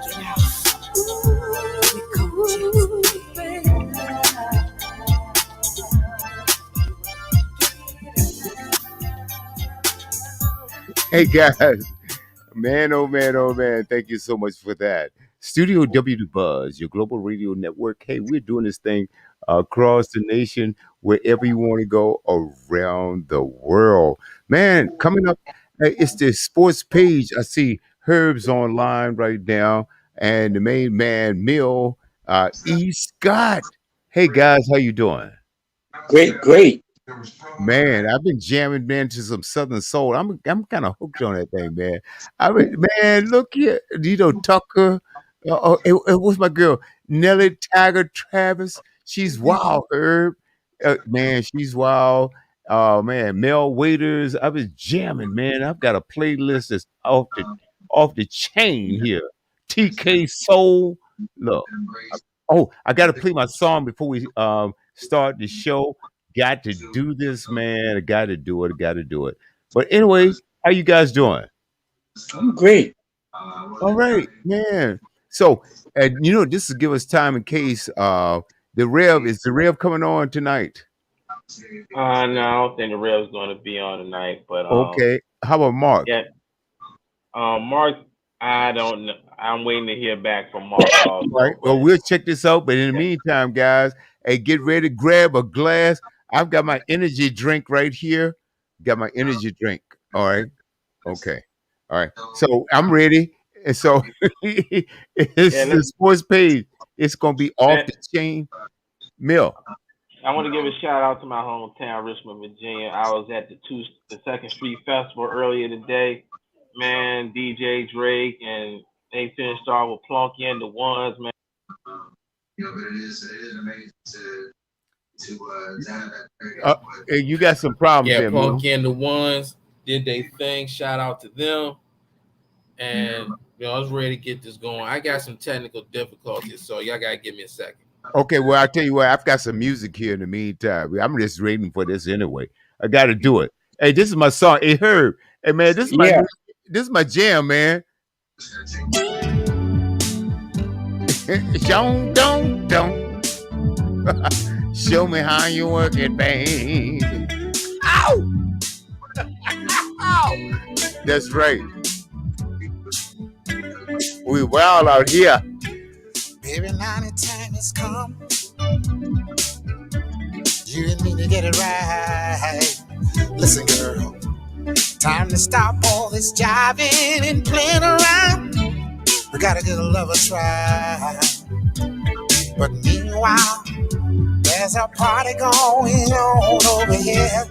Get out. We come to Hey guys, man, oh man, oh man, thank you so much for that. Studio W the Buzz, your global radio network. Hey, we're doing this thing across the nation, wherever you want to go around the world. Man, coming up, it's the sports page. I see Herb's online right now, and the main man, Mill E. Scott. Hey guys, how you doing? Great, great. Man, I've been jamming man to some Southern Soul. I'm kind of hooked on that thing, man. I mean, man, look here, Tucker. It was my girl Nelly Tiger Travis. She's wild, Herb. Man, she's wild. Oh man, Mel Waiters. I've been jamming, man. I've got a playlist that's off the chain here. TK Soul. Look, oh, I got to play my song before we start the show. Got to do this, man. I got to do it. I got to do it. But anyway, how you guys doing? I'm great. All right, man. So, this will give us time in case the Rev coming on tonight. No, I don't think the Rev's going to be on tonight. But Okay. How about Mark? yeah, Mark, I don't know. I'm waiting to hear back from Mark All also. right. Well, But we'll check this out. But in the meantime, guys, hey, get ready. Grab a glass. I've got my energy drink right here. Got my energy drink. All right. Okay. All right. So I'm ready. And so it's yeah, the sports page. It's gonna be off man, the chain. Mill. I want to give a shout out to my hometown, Richmond, Virginia. I was at the Second Street Festival earlier today. Man, DJ Drake and they finished off with Plunky and the Ones, man. Hey, you got some problems Yeah, there, Mill. Punky and the Ones did their thing. Shout out to them. And I was ready to get this going. I got some technical difficulties, so y'all gotta give me a second. Okay, well, I'll tell you what, I've got some music here in the meantime. I'm just waiting for this anyway. I gotta do it. Hey, this is my song. Hey, Herb. Hey man, Yeah. this is my jam, man. Don't show me how you work it, babe. Ow! Ow! That's right. We wild out here. Baby, now the time has come. You and me to get it right. Listen, girl, time to stop all this jiving and playing around. We gotta get a lover try. But meanwhile, there's a party going on over here.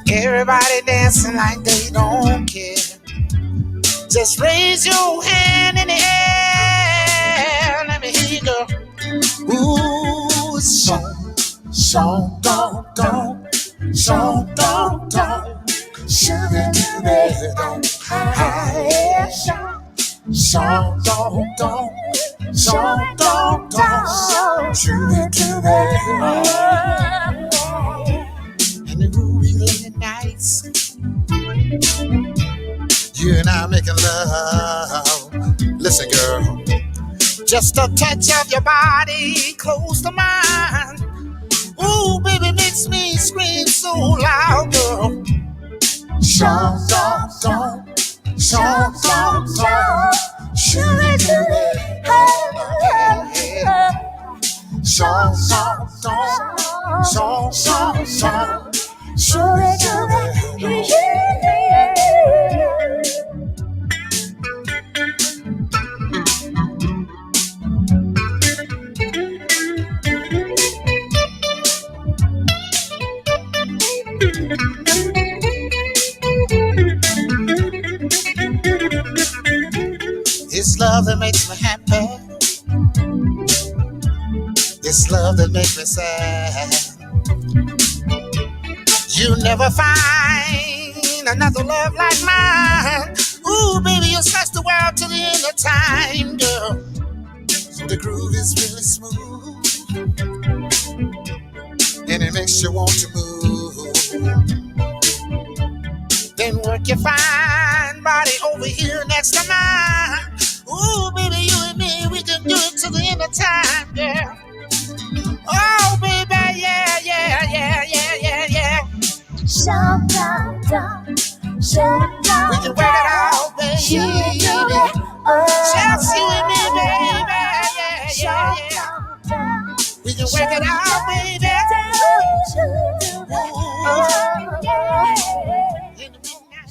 And everybody dancing like they don't care. Just raise your hand in the air. Let me hear you go. Ooh, don't, shoot it to the high. Don't, shoot it to the and the movie late nights. You and I making love. Listen, girl, just a touch of your body close to mine. Ooh, baby, makes me scream so loud, girl. Don't, shoot it to me. Shoot it to me. It's love that makes me happy. It's love that makes me sad. You never find another love like mine. Ooh, baby, you'll stretch the world to the end of time, girl. The groove is really smooth, and it makes you want to move. Then work your fine body over here next to mine. Ooh, We can work it out, baby. Just you and me, baby. Yeah. We can work it out, baby. In the midnight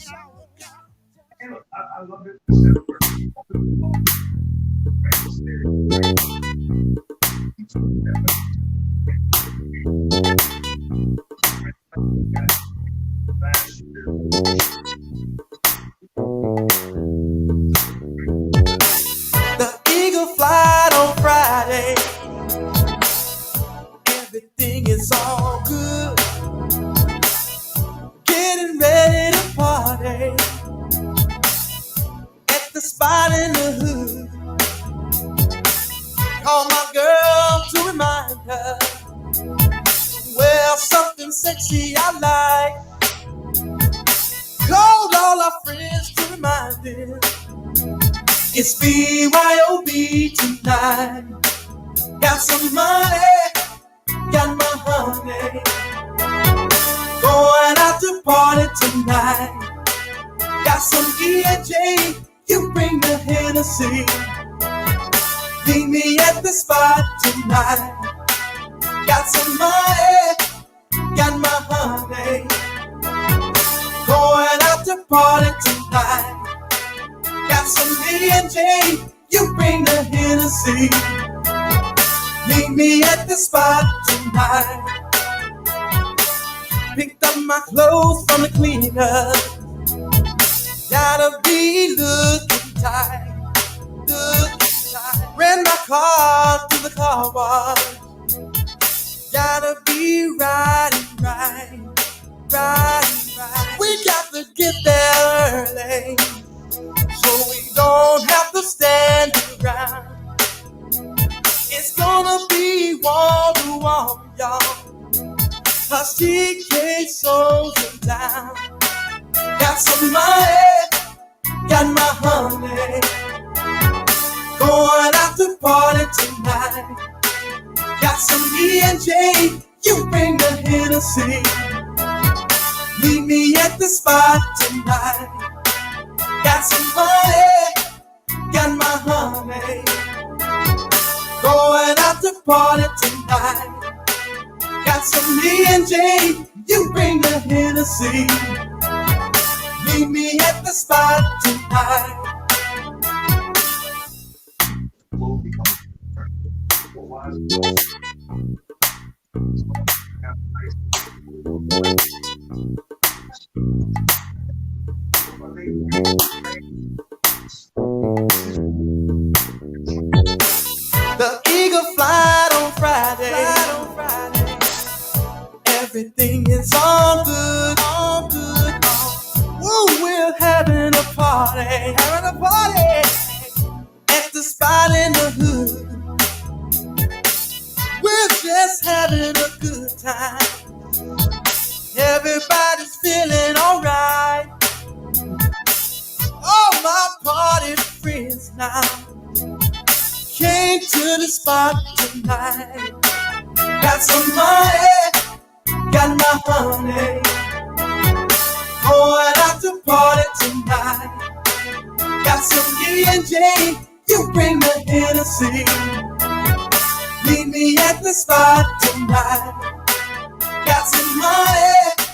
The eagle flight on Friday. Everything is all good. Getting ready to party at the spot in the hood. Call my girl to remind her. Well, something sexy I like. Called all our friends to remind them. It's BYOB tonight. Got some money, got my honey. Going out to party tonight. Got some E&J, you bring the Hennessy. Meet me at the spot tonight. Got some money, got my honey. Going out to party tonight. Got some E&J, you bring the Hennessy. Meet me at the spot tonight. Picked up my clothes from the cleaner. Gotta be looking tight, looking tight. Ran my car to the car wash. Gotta be riding right. We got to get there early, so we don't have to stand around. It's gonna be wall to wall, y'all. Cause TK souls are down. Got some money, got my honey. Going out to party tonight. Got some E&J, you bring the Hennessy. Meet me at the spot tonight. Got some money, got my honey. Going out to party tonight. Got some E&J, you bring the Hennessy. Meet me at the spot tonight. The eagle flight on Friday. Everything is all good, all good. Woo, we're having a party at the spot in the hood. We're just having a good time. Everybody's feeling alright. All my party friends now came to the spot tonight. Got some money, got my honey. Going out to party tonight. Got some E&J, you bring the Hennessy. Meet me at the spot tonight. Got some money,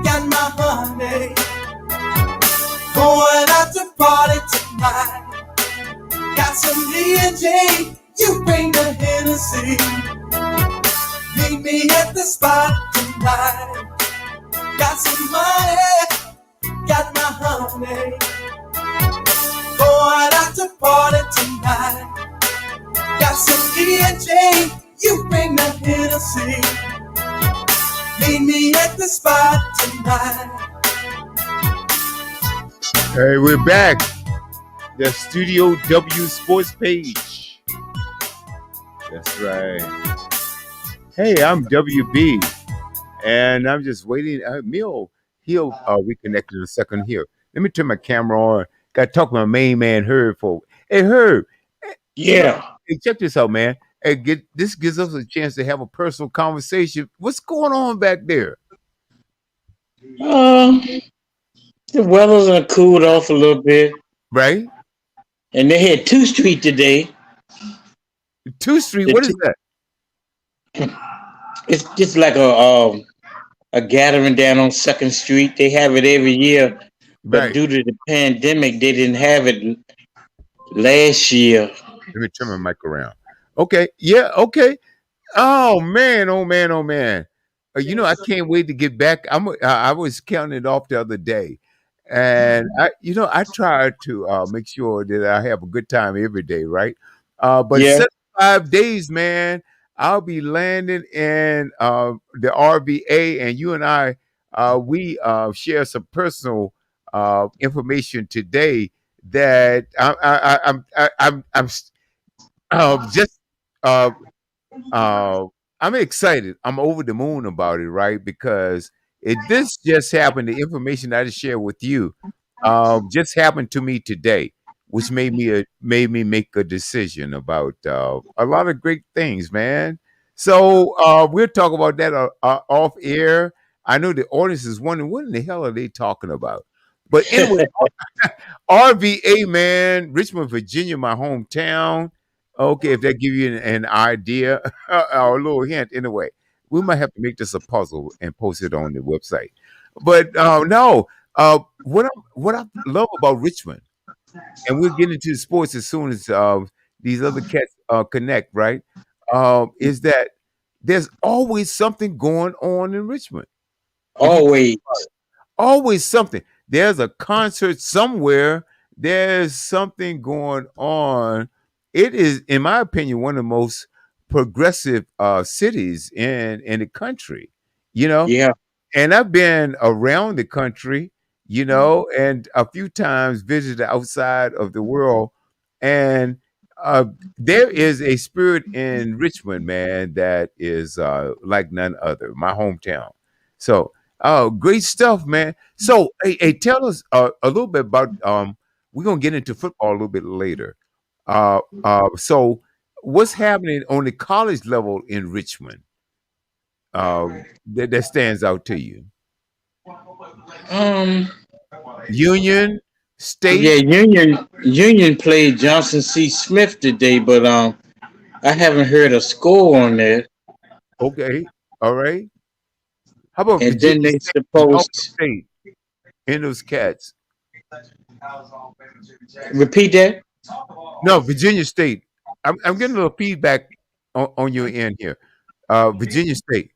got my honey. Going out to party tonight. Got some E&J, you bring the Hennessy. Meet me at the spot tonight. Got some money, got my honey. Going out to party tonight. Got some E&J, you bring the Hennessy. Meet me at the spot tonight. Hey, we're back. The Studio W Sports page. That's right. Hey, I'm WB, and I'm just waiting. He'll reconnect in a second here. Let me turn my camera on. Got to talk to my main man, Herb, folk. Hey, Herb. Yeah. Hey, check this out, man. Hey, this gives us a chance to have a personal conversation. What's going on back there? The weather's done cooled off a little bit, right? and they had 2 Street today. 2 Street, The what is that? It's just like a gathering down on Second Street. They have it every year, but Right. due to the pandemic, they didn't have it last year. Let me turn my mic around. Okay. Yeah. Okay. Oh man. Oh man. Oh man. I can't wait to get back. I was counting it off the other day, and I try to make sure that I have a good time every day, right? But Yeah. 75 days, man, I'll be landing in the RVA, and you and I, we share some personal information today that just uh, I'm excited. I'm over the moon about it, right? Because this just happened. The information I just shared with you just happened to me today, which made me make a decision about a lot of great things, man. So we'll talk about that off air. I know the audience is wondering what in the hell are they talking about. But anyway, RVA, man, Richmond, Virginia, my hometown. Okay, if that give you an idea or a little hint, anyway, we might have to make this a puzzle and post it on the website. But no, what I love about Richmond, and we'll get into sports as soon as these other cats connect, right? Is that there's always something going on in Richmond. Always. Always something. There's a concert somewhere. There's something going on. It is, in my opinion, one of the most progressive cities in the country. You know, Yeah. and I've been around the country, and a few times visited outside of the world. And uh, there is a spirit in Richmond, man, that is like none other. My hometown. So, great stuff, man. So, hey, tell us a little bit about. We're gonna get into football a little bit later. So, what's happening on the college level in Richmond? That stands out to you? Um. Union, State. Yeah. Union played Johnson C. Smith today, but I haven't heard a score on that. Okay, all right. How about And then Virginia they State and Ohio supposed State in those cats? repeat that. No, Virginia State. I'm getting a little feedback on your end here. Virginia State,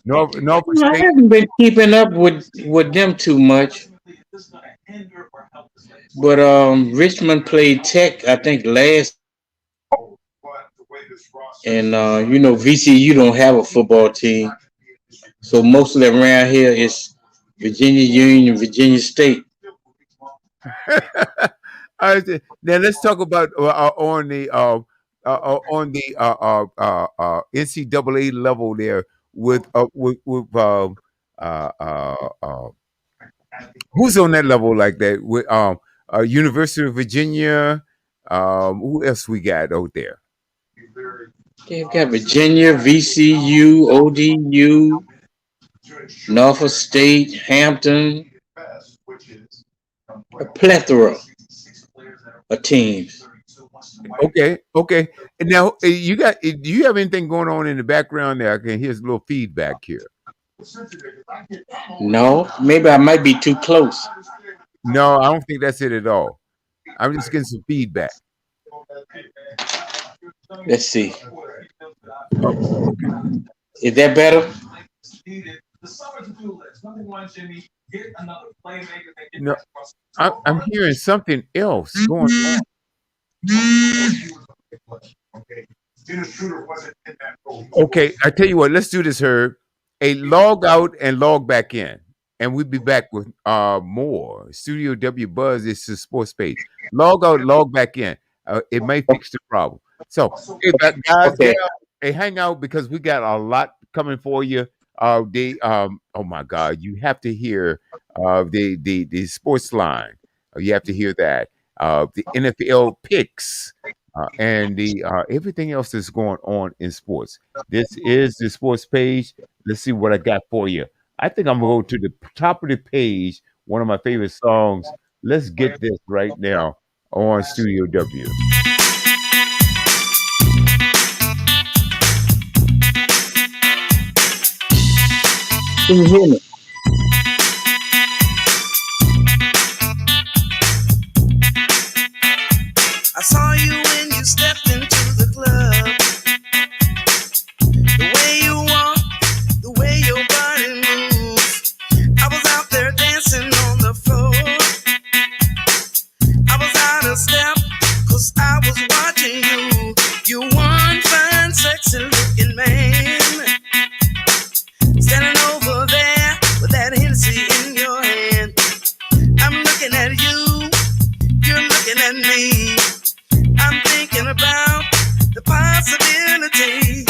Norfolk I State. haven't been keeping up with them too much, but Richmond played Tech, I think, last, and VCU don't have a football team, so mostly around here is Virginia Union, Virginia State. All right, now let's talk about on the NCAA level there with who's on that level like that with University of Virginia. Who else we got out there? They've got Virginia, VCU, ODU, Norfolk State, Hampton, a plethora of teams. Okay. And now do you have anything going on in the background there? I can hear a little feedback here. No, maybe I might be too close. No, I don't think that's it at all. I'm just getting some feedback. Let's see. Oh, Is that better? no, I'm hearing something else going on. Okay, I tell you what, let's do this, Herb. A log out and log back in. And we'll be back with more. Studio W Buzz is the sports page. Log out, log back in. It may fix the problem. So, hey, guys, Okay. hey, hang out because we got a lot coming for you. Oh my God, you have to hear the sports line. You have to hear that. The NFL picks and the everything else that's going on in sports. This is the sports page. Let's see what I got for you. I think I'm gonna go to the top of the page one of my favorite songs. Let's get this right now on Studio W. Can you hear me? I saw you when you stepped into the club. The way you walk, the way your body moves. I was out there dancing on the floor. I was out of step, 'cause I was watching you. You one fine, sexy looking man, standing over there with that Hennessy in your hand. I'm looking at you, you're looking at me. I'm thinking about the possibility.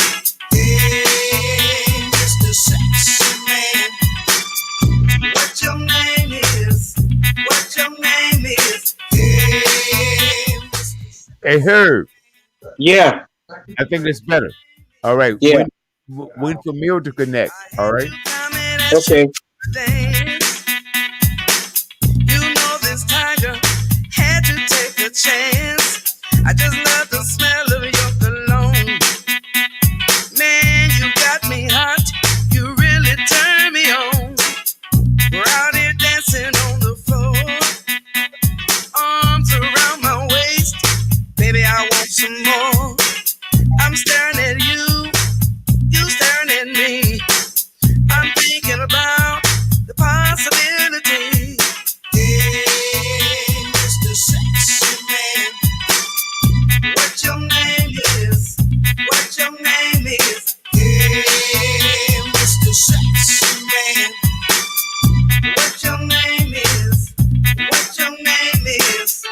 Hey, Mr. Sexy Man, what your name is? What your name is? Hey, Hey, Herb, Yeah, I think that's better. All right. yeah. Wait for Mill to connect. All right. Okay. dance. You know this tiger had to take a chance. I just love the smell of your cologne. Man, you got me hot. You really turn me on. We're out here dancing on the floor. Arms around my waist. Baby, I want some more. I'm staring at you. You staring at me. I'm thinking about the possibility. Hey, Mr. Sexy Man, what your name is? What your name is? Hey, Mr. Sexy Man, what your name is? What your name is?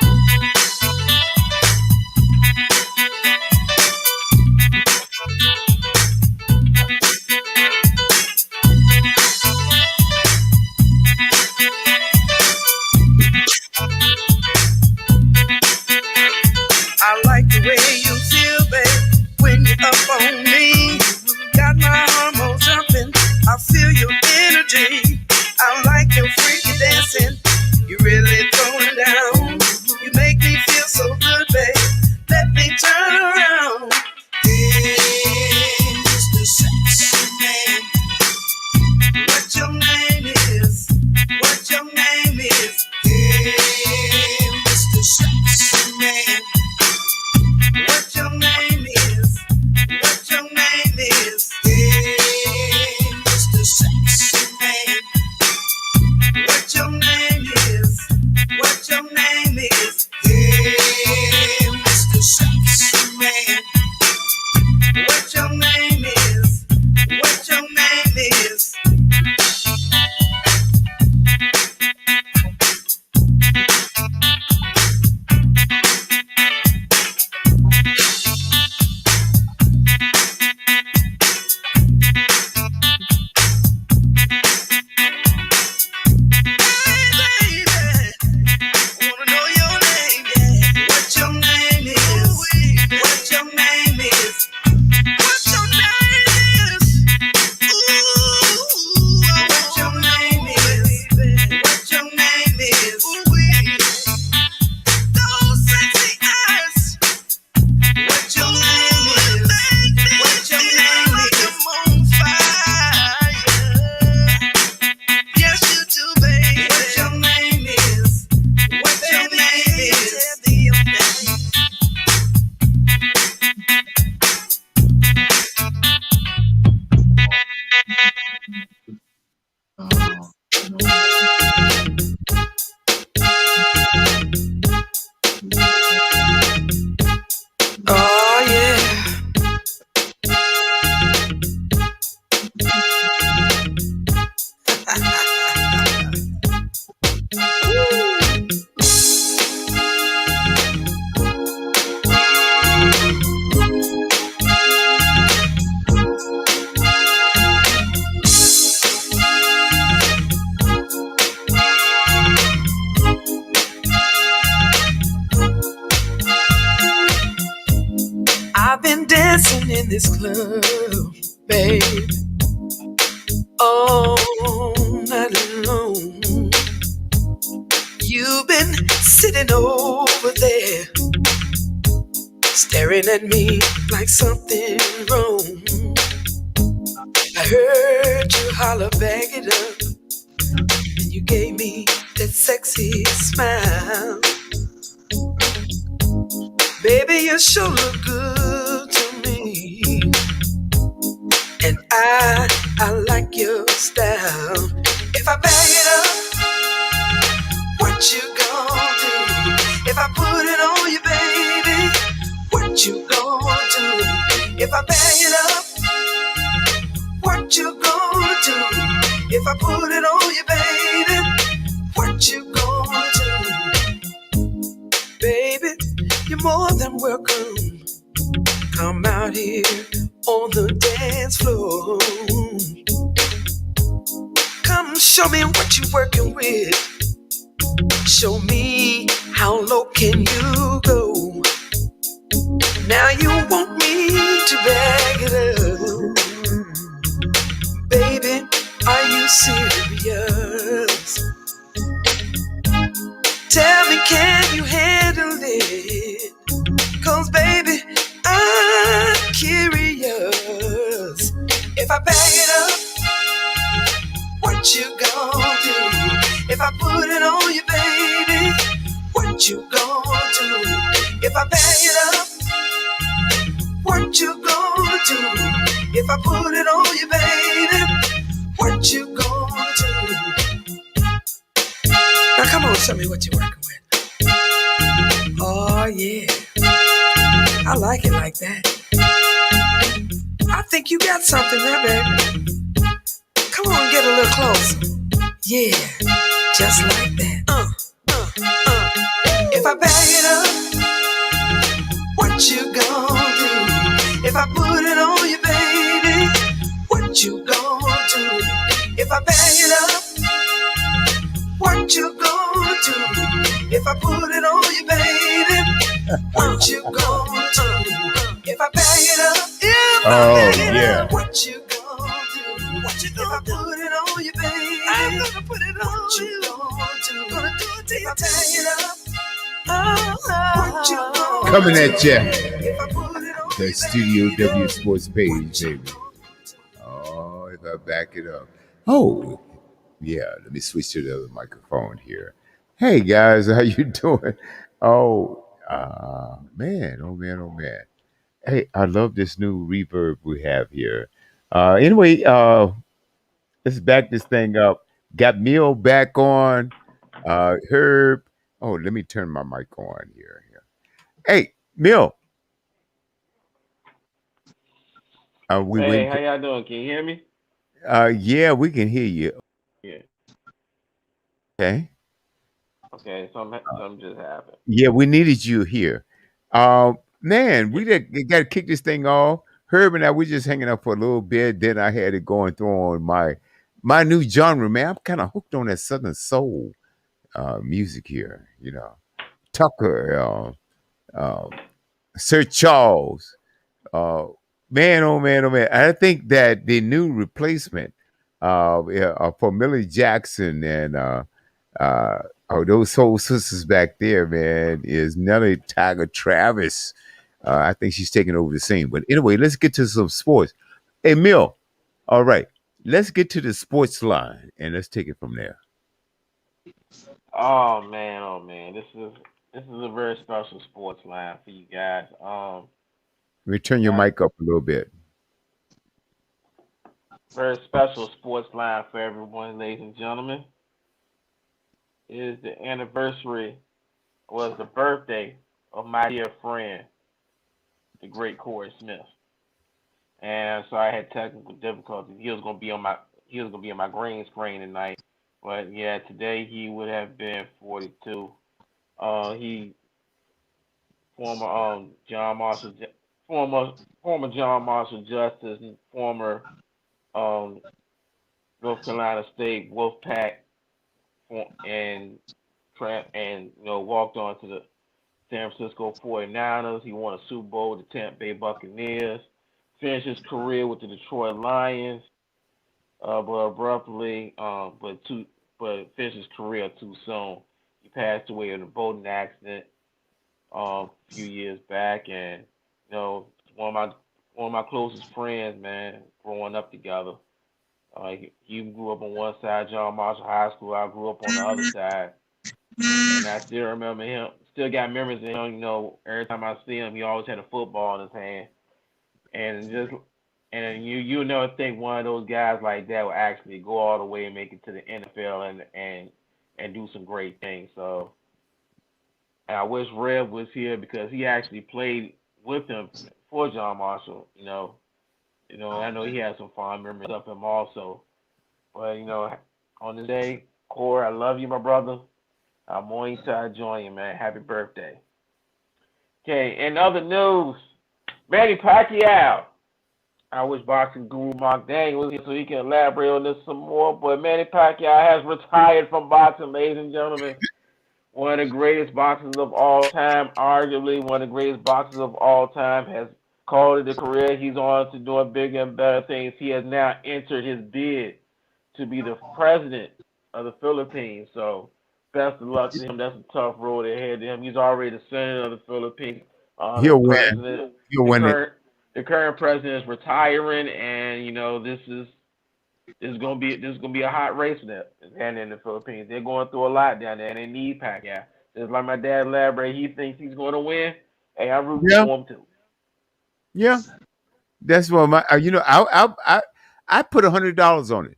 I like the way you feel, babe, when you're up on me. Got my hormones jumping, I feel your energy. I like your freaky dancing, you really throwing down. You make me feel so good, babe, let me turn around. Hey, Mr. Sexy Man, what your name is? What your name is? Hey, Mr. Sexy Man, what your name is? What your name is? Hey, Mr. Sexy Man, what your name is? What your name is? Hey, Mr. Sexy Man, what your name is? What your name is? Hey, baby, I wanna know your name, yeah. What your name is? What your name is? What your name is? Ooh, what your name is? What your name is? Those sexy eyes. What your name is? What your name is? On fire. Yes, you do, baby. What your name is? What your name is? Oh yeah. I've been dancing in this club, babe, all night long. sitting over there, staring at me like something wrong. I heard you holler, bag it up, and you gave me that sexy smile. Baby, you sure look good to me, and I like your style. If I bag it up, what you gonna do? If I put it on you, baby, what you gonna do? If I bag it up, what you gonna do? If I put it on you, baby, what you gonna do? Baby, you're more than welcome. Come out here on the dance floor. Come show me what you're working with. Show me how low can you go. Now you want me to bag it up. Baby, are you serious? Tell me, can you handle it? 'Cause baby, I'm curious. If I bag it up, what you gonna do? If I put it on you, baby, what you gonna do? If I bag it up, what you gonna do? If I put it on you, baby, what you gonna do? Now come on, tell me what you're working with. Oh yeah, I like it like that. I think you got something there, baby. Come on, get a little closer. Yeah, just like that. If I bag it up, what you gonna do? If I put it on you, baby, what you gonna do? If I bag it up, what you gonna do? If I put it on you, baby, what you gonna do? If I bag it up, if I bag it up, what you gonna do? What you gonna do? If I put it on you, baby, I'm gonna put it on what you. Gonna do? Gonna do it till you bag it up. What you gonna Coming at you. If I put it on The you, Studio baby, W Sports page, baby. Oh, if I back it up. Oh, yeah. Let me switch to the other microphone here. Hey guys, how you doing? Oh, man, oh man, oh man. Hey, I love this new reverb we have here. Anyway, let's back this thing up. Got Neil back on. Herb. Oh, let me turn my mic on here. Hey, Mill. We Hey, went. how y'all doing? Can you hear me? Yeah, we can hear you. Yeah. Okay. Okay, something just happened. Yeah, we needed you here. Man, we got to kick this thing off. Herb and I, we just hanging out for a little bit. Then I had to go and throw on my new genre, man. I'm kind of hooked on that Southern soul music here. You know, Tucker, Sir Charles. Man, oh man, oh man. I think that the new replacement for Millie Jackson and those soul sisters back there, man, is Nellie Tiger Travis. I think she's taking over the scene. But anyway, let's get to some sports. Hey, Mill, all right. Let's get to the sports line and let's take it from there. Oh man, this is a very special sports line for you guys. Let me turn your Got mic up a little bit. very special sports line for everyone, ladies and gentlemen. It is the anniversary, was the birthday of my dear friend, the great Corey Smith. And so I had technical difficulties. He was gonna be on my green screen tonight. But yeah, today he would have been 42. He former John Marshall former John Marshall Justice, and former um North Carolina State Wolfpack, and walked on to the San Francisco 49ers. He won a Super Bowl with the Tampa Bay Buccaneers. Finished his career with the Detroit Lions, but abruptly, but finished his career too soon. He passed away in a boating accident a few years back, and you know, one of my closest friends, man, growing up together. He grew up on one side, John Marshall High School. I grew up on the other side, and I still remember him. Still got memories of him. You know, every time I see him, he always had a football in his hand, and you never think one of those guys like that will actually go all the way and make it to the NFL and do some great things. So and I wish Rev was here because he actually played with him for John Marshall. I know he has some fond memories of him also. But on this day, Corey, I love you, my brother. I'm on your side, join you, man. Happy birthday. Okay, in other news, Manny Pacquiao. I wish boxing guru Mark Daniel was here so he can elaborate on this some more. But Manny Pacquiao has retired from boxing, ladies and gentlemen. One of the greatest boxers of all time, arguably one of the greatest boxers of all time, has called it a career. He's on to doing bigger and better things. He has now entered his bid to be the president of the Philippines. So best of luck to him. That's a tough road ahead to him. He's already the senator of the Philippines. He'll win. He'll win it. The current president is retiring, and this is gonna be a hot race down there in the Philippines. They're going through a lot down there, and they need Pacquiao. Just like my dad elaborated, he thinks he's going to win. Hey, I'm rooting for him too. Yeah, that's what my. I put $100 on it.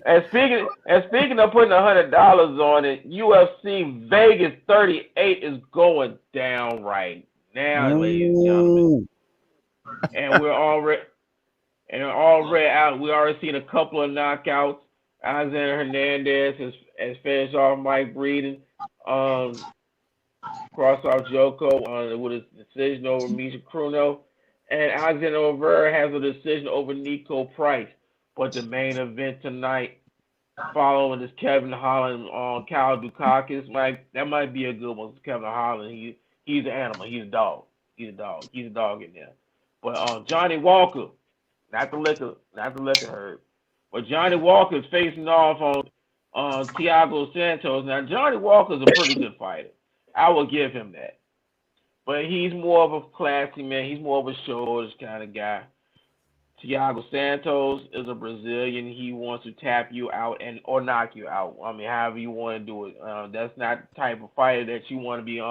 and speaking of putting $100 on it, UFC Vegas 38 is going down right now, ladies and gentlemen. And we're already out. We already seen a couple of knockouts. Alexander Hernandez has finished off Mike Breeden. Cross off Joko with a decision over Misha Kruno. And Alexander Oliveira has a decision over Nico Price. But the main event tonight, following is Kevin Holland on Kyle Dukakis. That might be a good one. Kevin Holland, he's an animal. He's a dog. He's a dog in there. But Johnny Walker, not the liquor herd, but Johnny Walker is facing off on Thiago Santos. Now Johnny Walker's a pretty good fighter. I will give him that. But he's more of a classy man. He's more of a shoulders kind of guy. Thiago Santos is a Brazilian. He wants to tap you out or knock you out. I mean, however you want to do it. That's not the type of fighter that you want to be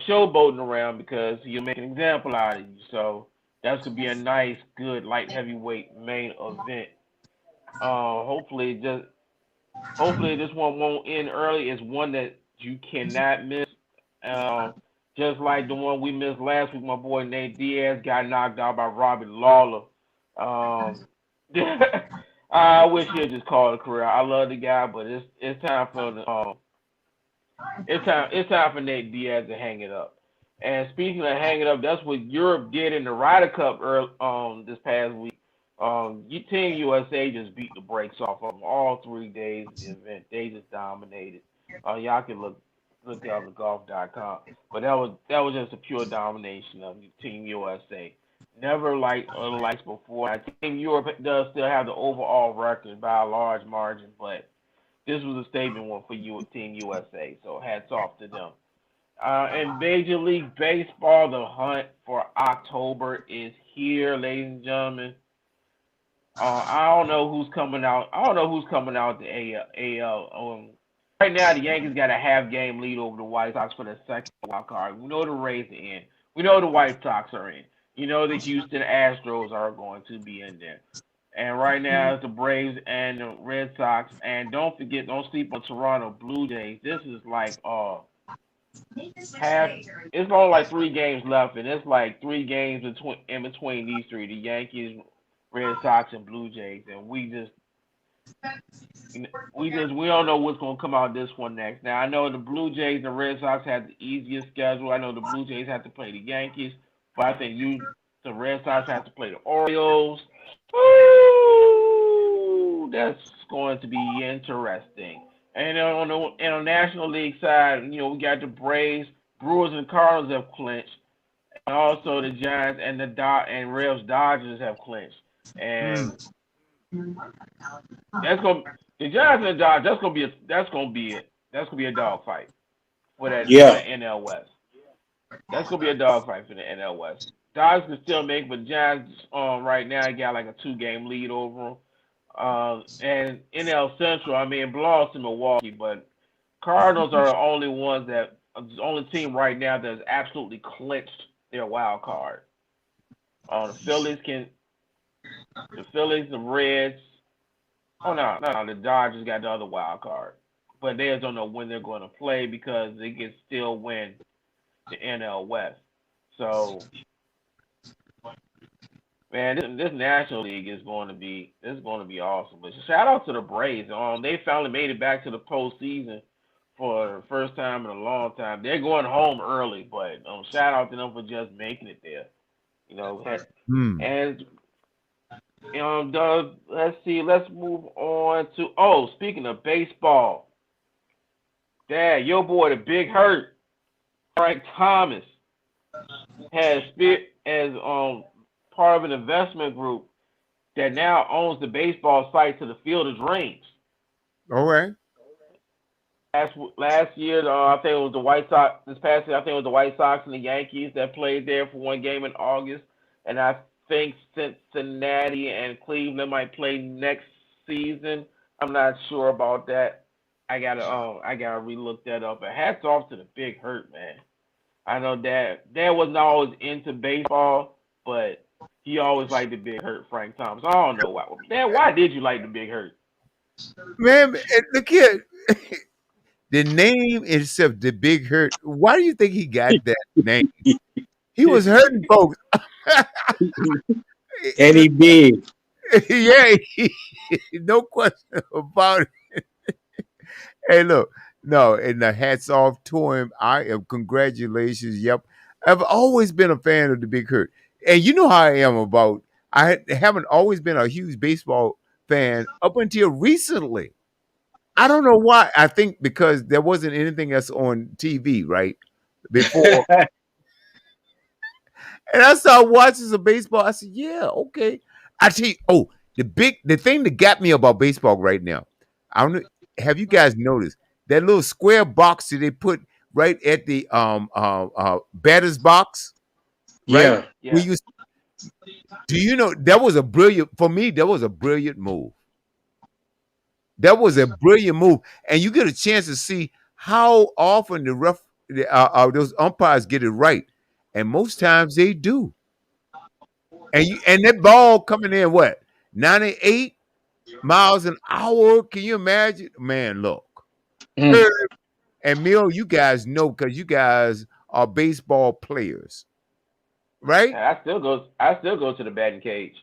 showboating around because he'll make an example out of you. So that's gonna be a nice, good light heavyweight main event. Hopefully this one won't end early. It's one that you cannot miss. Just like the one we missed last week, my boy Nate Diaz got knocked out by Robbie Lawler. I wish he'd just call it a career. I love the guy, but it's time for it's time for Nate Diaz to hang it up. And speaking of hanging up, that's what Europe did in the Ryder Cup this past week. Team USA just beat the brakes off of them all 3 days of the event. They just dominated. Y'all can look it up at golf.com. But that was just a pure domination of Team USA. Never like other likes before. Team Europe does still have the overall record by a large margin, but this was a statement one for you, Team USA. So hats off to them. And Major League Baseball, the hunt for October is here, ladies and gentlemen. I don't know who's coming out. The AL. Right now, the Yankees got a half-game lead over the White Sox for the second wild card. We know the Rays are in. We know the White Sox are in. You know the Houston Astros are going to be in there. And right now, it's the Braves and the Red Sox. And don't sleep on Toronto Blue Jays. This is like it's only like 3 games left, and it's like 3 games in between these three: the Yankees, Red Sox, and Blue Jays. And we don't know what's gonna come out this one next. Now I know the Blue Jays and the Red Sox have the easiest schedule. I know the Blue Jays have to play the Yankees, but I think the Red Sox have to play the Orioles. Ooh, that's going to be interesting. And on the National League side, we got the Braves, Brewers, and Cardinals have clinched, and also the Giants and the Reds Dodgers have clinched. And That's gonna the Giants and the Dodgers. That's gonna be a dog fight for that Yeah. NL West. That's gonna be a dog fight for the NL West. Dodgers can still make, but Giants right now got like a 2-game lead over them. And NL Central, I mean, it belongs to Milwaukee, but Cardinals are the only team right now that's absolutely clinched their wild card. The Phillies, the Reds. Oh no, the Dodgers got the other wild card, but they just don't know when they're going to play because they can still win the NL West. So, man, this National League is going to be awesome. But shout out to the Braves. They finally made it back to the postseason for the first time in a long time. They're going home early, but shout out to them for just making it there. You know, and Doug, let's see. Let's move on to. Speaking of baseball, Dad, your boy, the Big Hurt, Frank Thomas, has as part of an investment group that now owns the baseball site to the Field of Dreams. All right. Last year, I think it was the White Sox. This past year, I think it was the White Sox and the Yankees that played there for one game in August, and I think Cincinnati and Cleveland might play next season. I'm not sure about that. I gotta relook that up. But hats off to the Big Hurt, man. I know Dad wasn't always into baseball, but he always liked the Big Hurt, Frank Thomas. I don't know why. Dad, why did you like the Big Hurt? Man, look here. The name itself, the Big Hurt. Why do you think he got that name? He was hurting folks. And he big. Yeah, no question about it. Hey, look, no, and the hats off to him. Congratulations. Yep. I've always been a fan of the Big Hurt. And you know how I am about, I haven't always been a huge baseball fan up until recently. I don't know why. I think because there wasn't anything else on TV, right? Before. And I started watching some baseball. I said, yeah, okay. I tell you, the thing that got me about baseball right now, I don't know, have you guys noticed that little square box that they put right at the batter's box? Right? Yeah. Yeah. Do you know that was a brilliant move. That was a brilliant move. And you get a chance to see how often those umpires get it right. And most times they do. And that ball coming in, 98 miles an hour? Can you imagine? Man, look. And Mill, you guys know because you guys are baseball players. Right? I still go to the batting cage.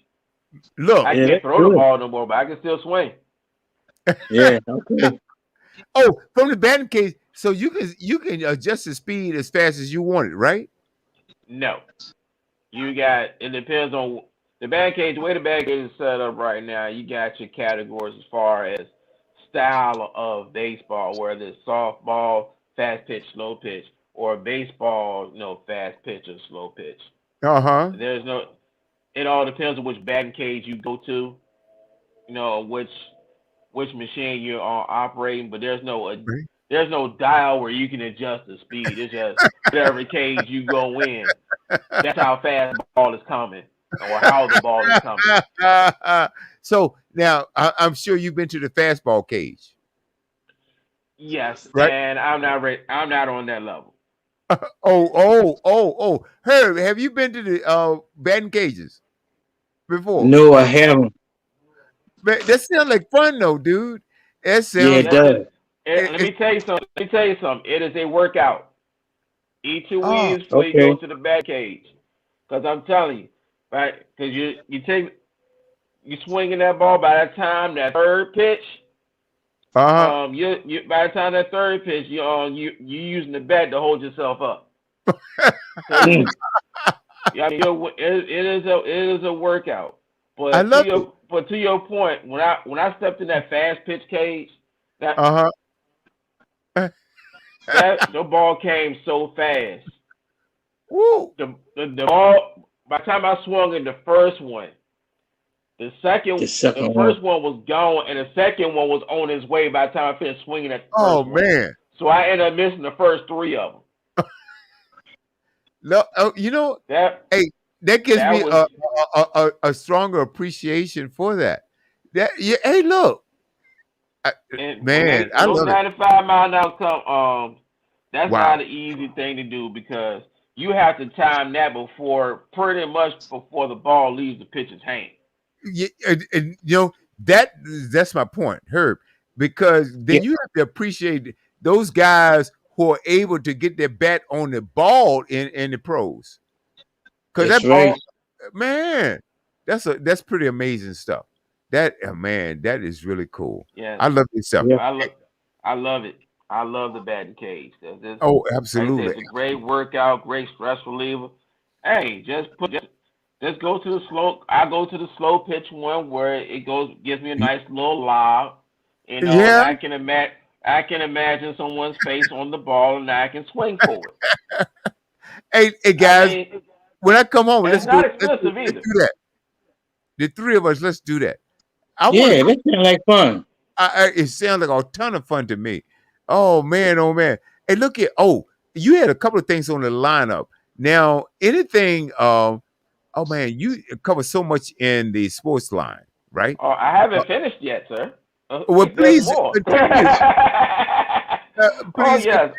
Look. I can't throw the ball no more, but I can still swing. Yeah. Okay. From the batting cage, so you can adjust the speed as fast as you want it, right? No. It depends on the batting cage. The way the batting cage is set up right now, you got your categories as far as style of baseball, whether it's softball, fast pitch, slow pitch, or baseball, fast pitch or slow pitch. Uh-huh. It all depends on which batting cage you go to, which machine you're operating, but there's no dial where you can adjust the speed. It's just whatever cage you go in, that's how fast the ball is coming or how the ball is coming. So now I'm sure you've been to the fastball cage. Yes, right? And I'm not ready. I'm not on that level. Herb, have you been to the batting cages before? No, I haven't. But that sounds like fun though, dude. It does. Let me tell you something. It is a workout. Eat your wings before you go to the bat cage. Because I'm telling you, right? Because you swinging that ball by that time that third pitch. You by the time that third pitch, you using the bat to hold yourself up. It is a workout. But I love it. But to your point, when I stepped in that fast pitch cage, the ball came so fast. Woo! The ball, by the time I swung in the first one, The second, The the second first one. one was gone, and the second one was on his way by the time I finished swinging at the Oh first one. man. So I ended up missing the first 3 of them. No, you know, That hey, that gives that me was a stronger appreciation for that. That yeah, hey, look, I, and man, I when those love it. 95-mile-an-hour come, that's not Wow. an easy thing to do because you have to time that pretty much before the ball leaves the pitcher's hand. Yeah, and, you know that's my point, Herb, because Yeah, then you have to appreciate those guys who are able to get their bat on the ball in the pros. Because that's that ball, right. man, that's pretty amazing stuff. That man, that is really cool. Yes, I love this stuff. Yeah. I love it. I love the batting cage. That's just, Oh, like I said, absolutely. it's a great workout, great stress reliever. Hey, just go to the slow. I go to the slow pitch one where it gives me a nice little lob, and Yeah. I can imagine someone's face on the ball, and I can swing for it. Hey, I guys, mean, when I come home, and it's let's go. not expensive Let's either. do that. The three of us, let's do that. I want Yeah, to. that sounds like fun. It sounds like a ton of fun to me. Oh man, oh man. Hey, look at you had a couple of things on the lineup. Now, anything? Oh man, you cover so much in the sports line, right? Oh, I Uh, haven't finished yet, sir. well, There's please more. continue. Oh Please. yes.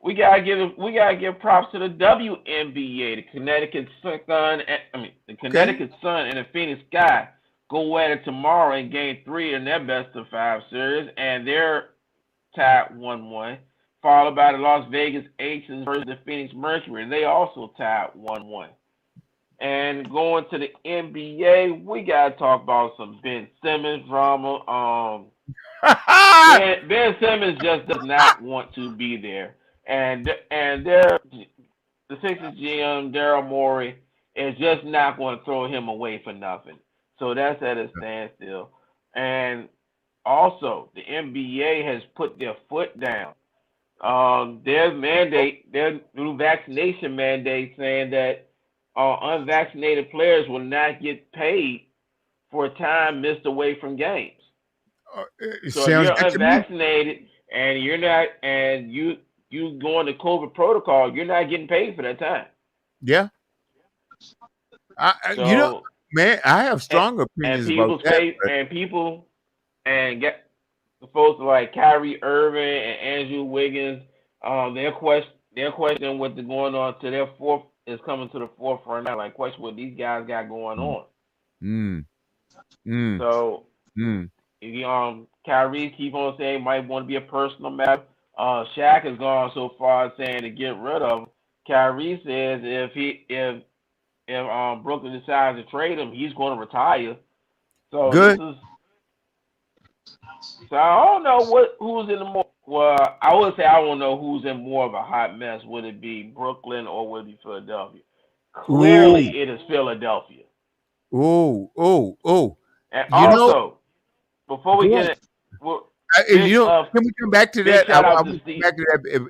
We gotta give props to the WNBA, the Connecticut Sun. The Okay. Connecticut Sun and the Phoenix Sky go at it tomorrow in Game 3 in their best of 5 series, and they're tied 1-1. Followed by the Las Vegas Aces versus the Phoenix Mercury, and they also tied 1-1. And going to the NBA, we gotta talk about some Ben Simmons drama. Ben Simmons just does not want to be there, and the Sixers GM Daryl Morey is just not going to throw him away for nothing. So that's at a standstill. And also, the NBA has put their foot down. Their new vaccination mandate saying that unvaccinated players will not get paid for time missed away from games. It So if sounds you're good to me. unvaccinated and you're not, and you going to COVID protocol, you're not getting paid for that time. Yeah. You know, So man, I have and, strong and opinions about people that. say and people and get folks like Kyrie Irving and Andrew Wiggins, they're questioning what's going on to their fourth is coming to the forefront now. Like question what these guys got going on. Mm, mm, So mm. Kyrie keep on saying might want to be a personal matter. Shaq has gone so far as saying to get rid of him. Kyrie says if Brooklyn decides to trade him, he's going to retire. So Good. So I don't know who's in the more. Well, I would say I don't know who's in more of a hot mess. Would it be Brooklyn or would it be Philadelphia? Clearly, Ooh, it is Philadelphia. oh. And You know, also, before we go get it, well, you know, can we come back to big that? shout I out want to to come Steve. back to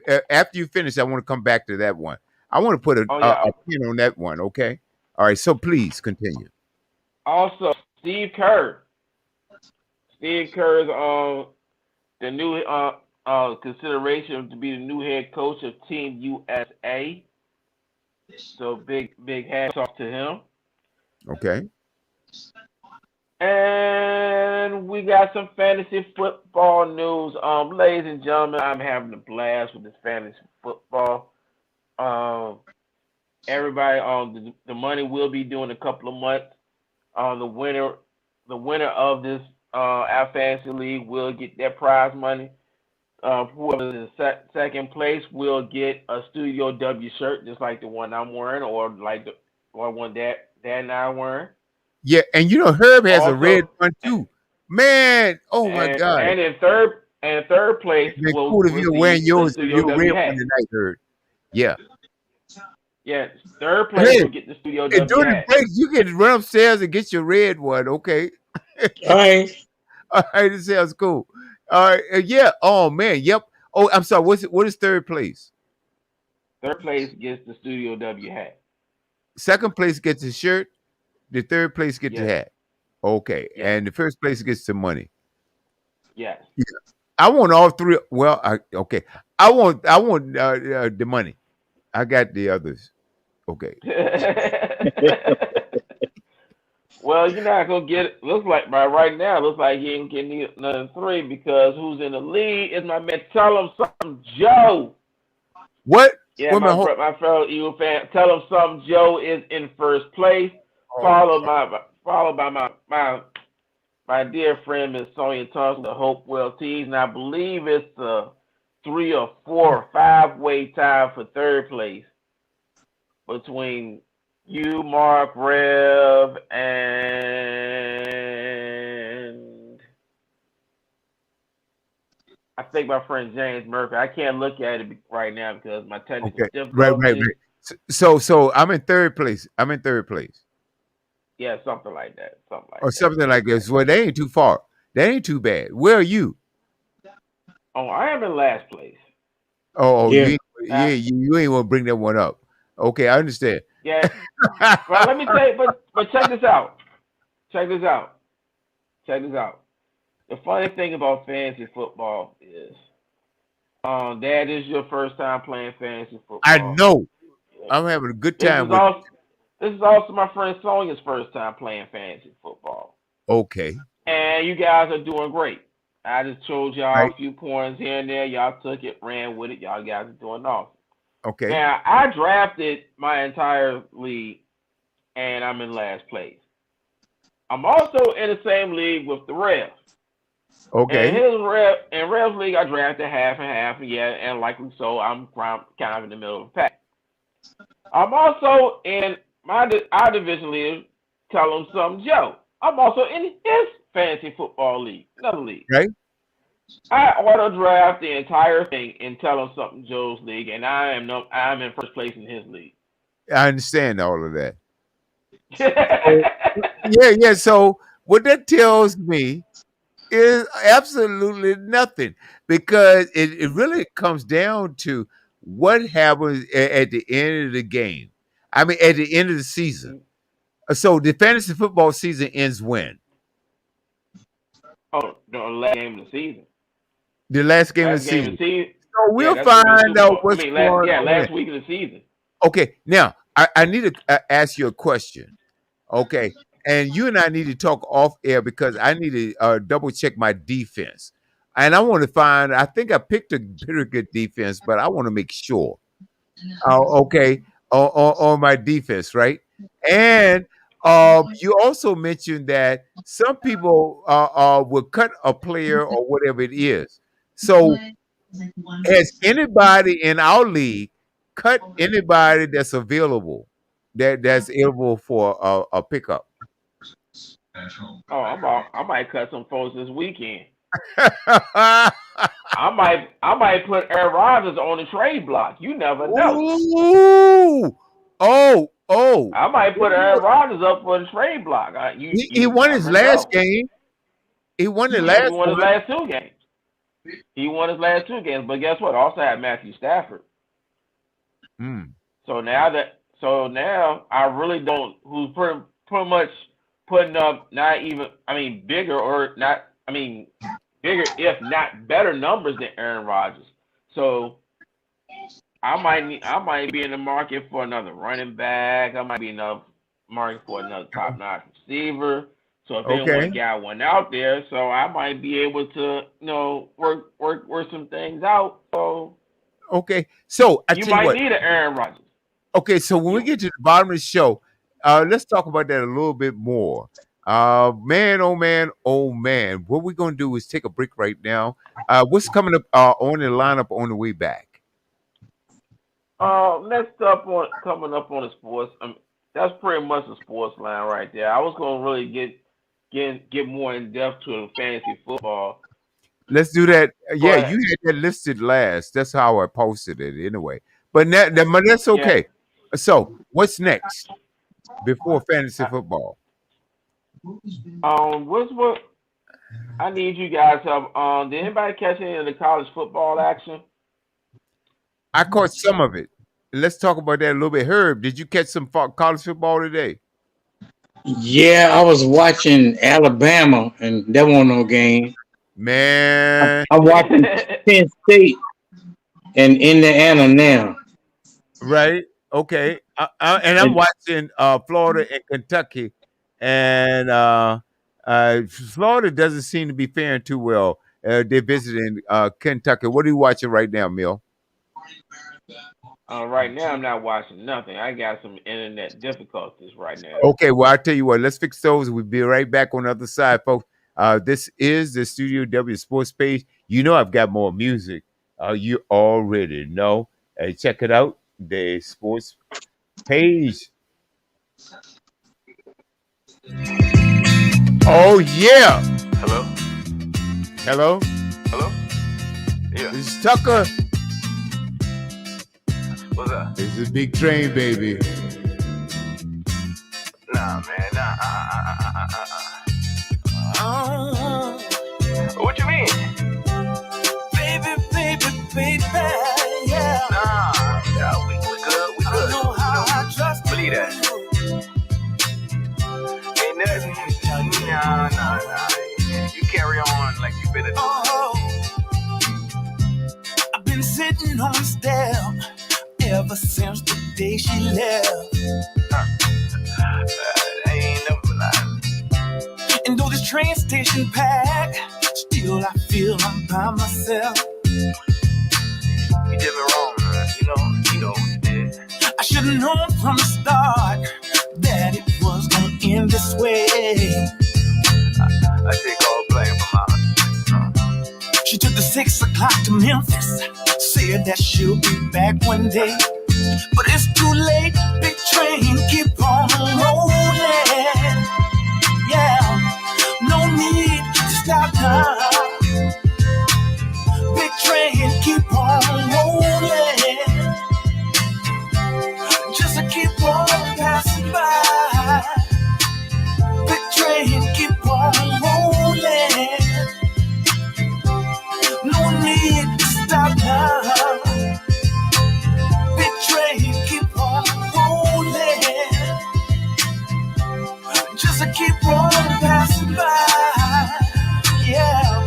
that after you finish. I want to come back to that one. I want to put a Yeah. pin on that one. Okay. All right. So please continue. Also, Steve Kerr. Steve Kerr's the new consideration to be the new head coach of Team USA. So big hats off to him. Okay. And we got some fantasy football news. Ladies and gentlemen, I'm having a blast with this fantasy football. Everybody, the money will be due in a couple of months. The winner of this our fantasy league will get their prize money. Whoever is in second place will get a Studio W shirt, just like the one I'm wearing, or one that and I wearing. Yeah, and you know Herb has a red Also, one too. Man, oh my God. and in third place It's will cool if you're wearing receive the your Studio red W one hat. tonight, Herb. Yeah. Yeah, third place Hey, will get the Studio and W during the hat. break, you can run upstairs and get your red one, okay? All right. All right, it sounds cool. All right, yeah. Oh man, yep. Oh, I'm sorry. What is third place? Third place gets the Studio W hat. Second place gets the shirt. The third place gets the Yes. hat. Okay, Yes. and the first place gets the money. Yes. I want all three. Well, okay. I want the money. I got the others. Okay. Well, you're not gonna get it. Looks like right now, looks like he ain't getting none of three because who's in the lead is my man. Tell him something, Joe. What? Yeah, Wait a minute, my fellow Eagle fan. Tell him something. Joe is in first place, followed by my dear friend Miss Sonia Thompson, the Hopewell Tees, and I believe it's a 3 or 4 or 5-way tie for third place between you, Mark, Rev, and I think my friend James Murphy. I can't look at it right now because my technical Okay. difficulties. Right. So I'm in third place. Yeah, something like that. Or something like this. Well, they ain't too far. That ain't too bad. Where are you? Oh, I am in last place. You Yeah. you ain't want to bring that one up. Okay, I understand. Yeah. Well, let me tell you, but check this out. Check this out. The funny thing about fantasy football is, that is your first time playing fantasy football. I know. I'm having a good time with This is also my friend Sonia's first time playing fantasy football. Okay. And you guys are doing great. I just told y'all Right. a few points here and there. Y'all took it, ran with it. Y'all guys are doing awesome. Okay. Now, I drafted my entire league, and I'm in last place. I'm also in the same league with the Revs. Okay. In Revs league, I drafted half and half, and likely so, I'm kind of in the middle of the pack. I'm also in our division league, Tell Him Something Joe. I'm also in his fantasy football league, another league. Right. I auto draft the entire thing in Tell Him Something Joe's league, and I'm in first place in his league. I understand all of that. Yeah. So what that tells me is absolutely nothing because it really comes down to what happens at the end of the game. I mean, at the end of the season. So the fantasy football season ends when? Oh, the last game of the season. The last game of the season. So we'll find out what's going on. Last week of the season. Okay, now I need to ask you a question. Okay, and you and I need to talk off air because I need to double check my defense, and I want to find. I think I picked a pretty good defense, but I want to make sure. Okay, on my defense, right? And you also mentioned that some people will cut a player or whatever it is. So, has anybody in our league cut anybody that's available, that's able for a pickup? Oh, I might cut some folks this weekend. I might put Aaron Rodgers on the trade block. You never know. Ooh. Oh. I might put Aaron Rodgers up for the trade block. He won his last game. He won the last. He won his last 2 games. He won his last 2 games, but guess what? Also had Matthew Stafford. So now I really don't. Who's pretty much putting up bigger if not better numbers than Aaron Rodgers. So I might be in the market for another running back. I might be in the market for another top-notch receiver. So if anyone got one out there, so I might be able to, work some things out. So so you might need an Aaron Rodgers. Okay, so when we get to the bottom of the show, let's talk about that a little bit more. Man, oh man. What we're gonna do is take a break right now. What's coming up on the lineup on the way back? Next up coming up on the sports. That's pretty much the sports line right there. I was gonna really get more in depth to the fantasy football. Let's do that. Yeah, you had that listed last. That's how I posted it anyway. But that's okay. Yeah. So what's next before fantasy football? What I need you guys help. Did anybody catch any of the college football action? I caught some of it. Let's talk about that a little bit. Herb, did you catch some college football today? Yeah, I was watching Alabama, and that wasn't no game. Man, I'm watching Penn State and Indiana now. right? Okay. And I'm And watching Florida and Kentucky, and Florida doesn't seem to be faring too well. They're visiting Kentucky. What are you watching right now, Mill? Right now, I'm not watching nothing. I got some internet difficulties right now. Okay, well, I'll tell you what, let's fix those. We'll be right back on the other side, folks. This is the Studio W Sports page. You know I've got more music. You already know. Hey, check it out. The sports page. Oh, yeah. Hello? Hello? Hello? Yeah. This is Tucker. What's up? It's a big train, baby. Nah, man. Nah. What you mean? Baby, yeah. Nah. Yeah, we good. We I good. know how I trust Believe that. Ain't nothing. Nah. You carry on like you better do. Oh, I've been sitting on the step ever since the day she left. Ain't never lied. And though this train station packed, still I feel I'm by myself. You did me wrong, man. You know what you did. I should have known from the start that it was gonna end this way. I take all blame for my She took the 6 o'clock to Memphis, said that she'll be back one day. But it's too late, big train, keep on rolling. Yeah, no need to stop now. Big train, keep on rolling. Just to keep on passing by. Big train, keep on rolling. No need to stop now. Big train, keep on rolling. Just to keep on passing by. Yeah.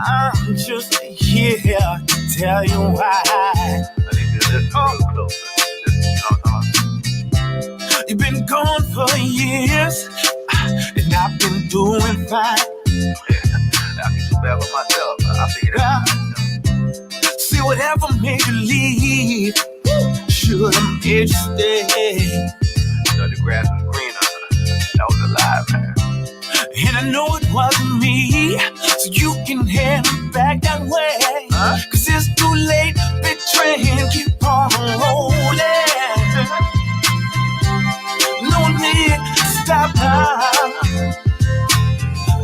I'm just here to tell you why. I need you to listen real close. You've been gone for years, and I've been doing fine. I can do better for myself. I figured it out. See, whatever made you leave, should have made you stay. So the grass was greener. That was a lie, man. And I know it wasn't me, so you can head back that way. Cause it's too late, big train, keep on rolling. No need to stop now.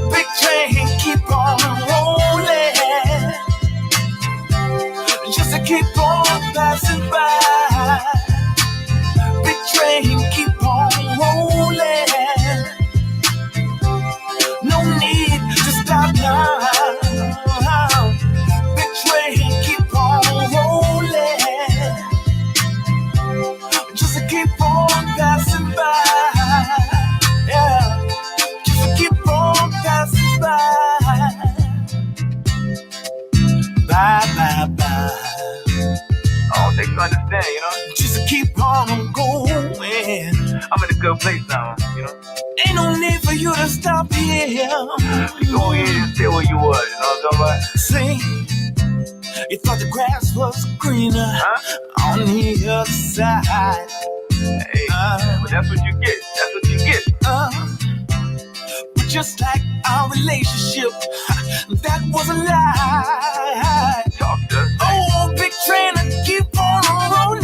Big train, keep on rolling. Just to keep on passing by. Big train, keep on rolling. No need to stop now. Big train, keep on rolling. Just to keep on passing by. Yeah, just to keep on passing by. Bye. I don't think you understand, you know? Just to keep on going. I'm in a good place now, you know? Ain't no need for you to stop here. You go ahead and stay where you was, you know what I'm talking about? See, you thought the grass was greener on the other side. Hey, but that's what you get. That's what you get. But just like our relationship, that was a lie. Talk to us. Oh, big train, keep on rolling.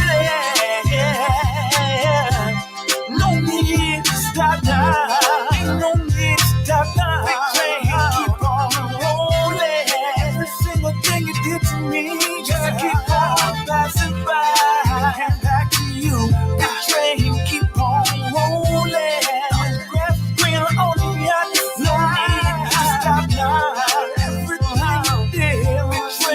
No need to stop now. Ain't no need to stop now. Big train, keep on rolling. Every single thing you did to me, just to keep on passing by. And back to you. Big train, keep on rolling. Grass is greener on the other side. No need to stop now. Everything you did, big train.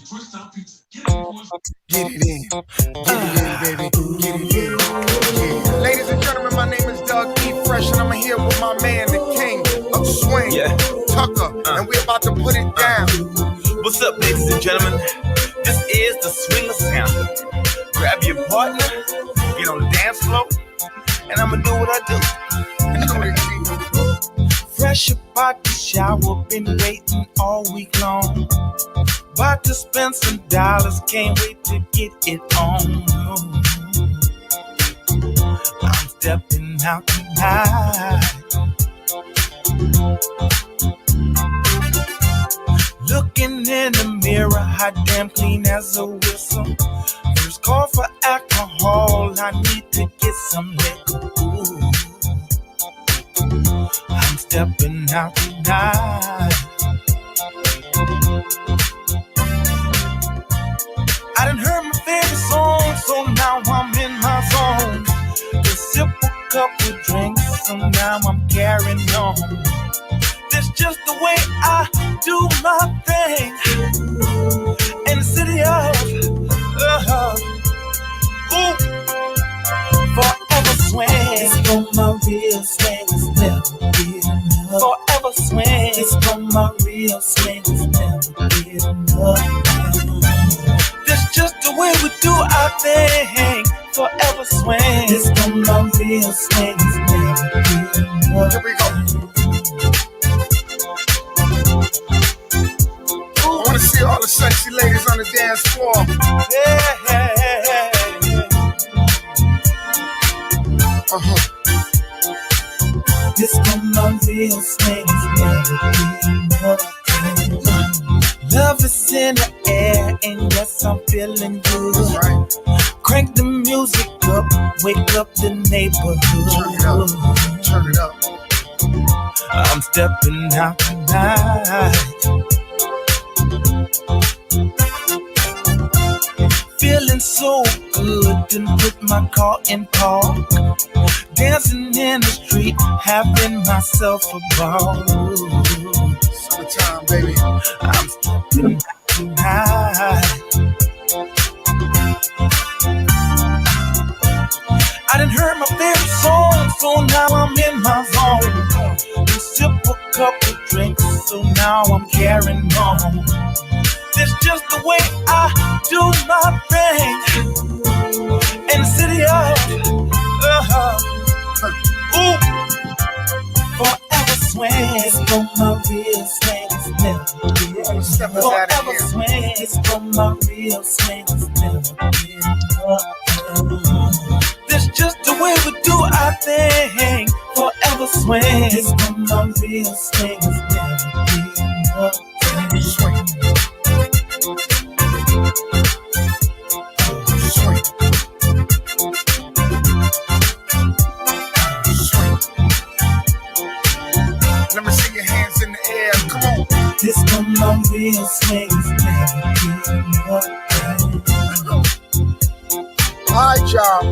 Get it in, baby, get it in. Yeah. Ladies and gentlemen, my name is Doug E. Fresh, and I'm here with my man, the king of swing, Tucker, and we're about to put it down. What's up, ladies and gentlemen? This is the Swinger Sound. Grab your partner, get on the dance floor, and I'ma do what I do. Fresh about the shower, been waiting all week long. About to spend some dollars, can't wait to get it on. I'm stepping out tonight. Looking in the mirror, hot damn clean as a whistle. First call for alcohol, I need to get some liquor. Ooh. I'm stepping out tonight. I done heard my favorite song, so now I'm in my zone. Just sip a couple drinks, so now I'm carrying on. That's just the way I do my thing. In the city of forever swing. It's on my real swing, it's never get enough. Forever swing. It's on my real swing, it's never get enough. That's just the way we do our thing. Forever swing. It's on my real swing, it's never get enough. Here we go. I want to see all the sexy ladies on the dance floor. Yeah. This on my real swing is never been enough. Love is in the air, and yes, I'm feeling good. Right. Crank the music up, wake up the neighborhood. Turn it up. I'm stepping out tonight. Feeling so good, didn't put my car in park. Dancing in the street, having myself a ball. Summertime, baby. I'm stepping out tonight. I done heard my favorite song, so now I'm in my zone. We sip a couple drinks, so now I'm carrying on. It's just the way I do my thing. In the city of forever swing. It's on my real swing, it's never get enough. Forever swing. It's on my real swing, it's never get enough. That's just the way we do our thing. Forever swing. It's on my real swing, it's never get enough. Swing. Let me see your hands in the air. Come on. This on my real swing is never getting up. All right, y'all.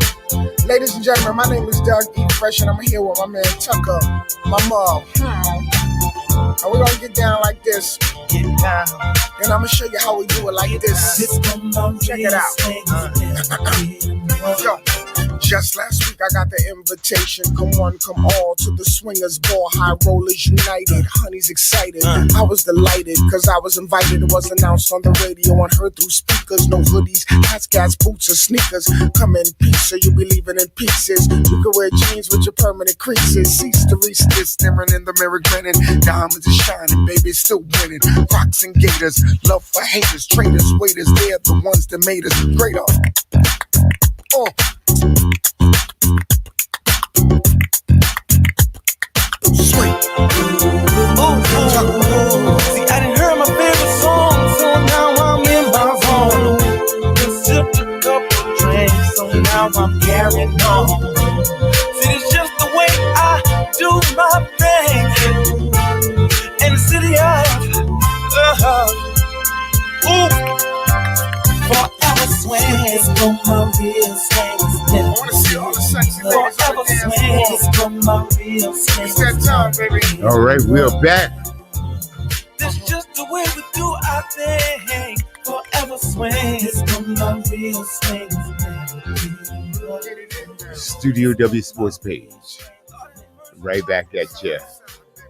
Ladies and gentlemen, my name is Doug E. Fresh, and I'm here with my man Tucker, my mom. And we're gonna get down like this. Get down. And I'm gonna show you how we do it like this. This on my Check it out. swing is never getting up. Yo. Just last week I got the invitation. Come on, come all to the Swingers Ball. High Rollers United. Honey's excited. I was delighted because I was invited. It was announced on the radio and heard through speakers. No hoodies, hats, gas, boots, or sneakers. Come in peace or you'll be leaving in pieces. You can wear jeans with your permanent creases. Cease to resist, staring in the mirror grinning. Diamonds are shining, baby, it's still winning. Rocks and gators, love for haters, traitors, waiters. They're the ones that made us greater. Sweet. See, I done heard my favorite song, so now I'm in my zone. Just sipped a couple drinks, so now I'm carrying on. See, it's just the way I do my thing. In the city of forever swing. It's on my real swing. I wanna see all the sexy ladies on Forever the dance swing. floor. It's on my real swing. It's that time, baby. All right, we're back. That's just the way we do our thing. Forever swing. It's gonna be a swing. Studio W Sports page. Right back at you.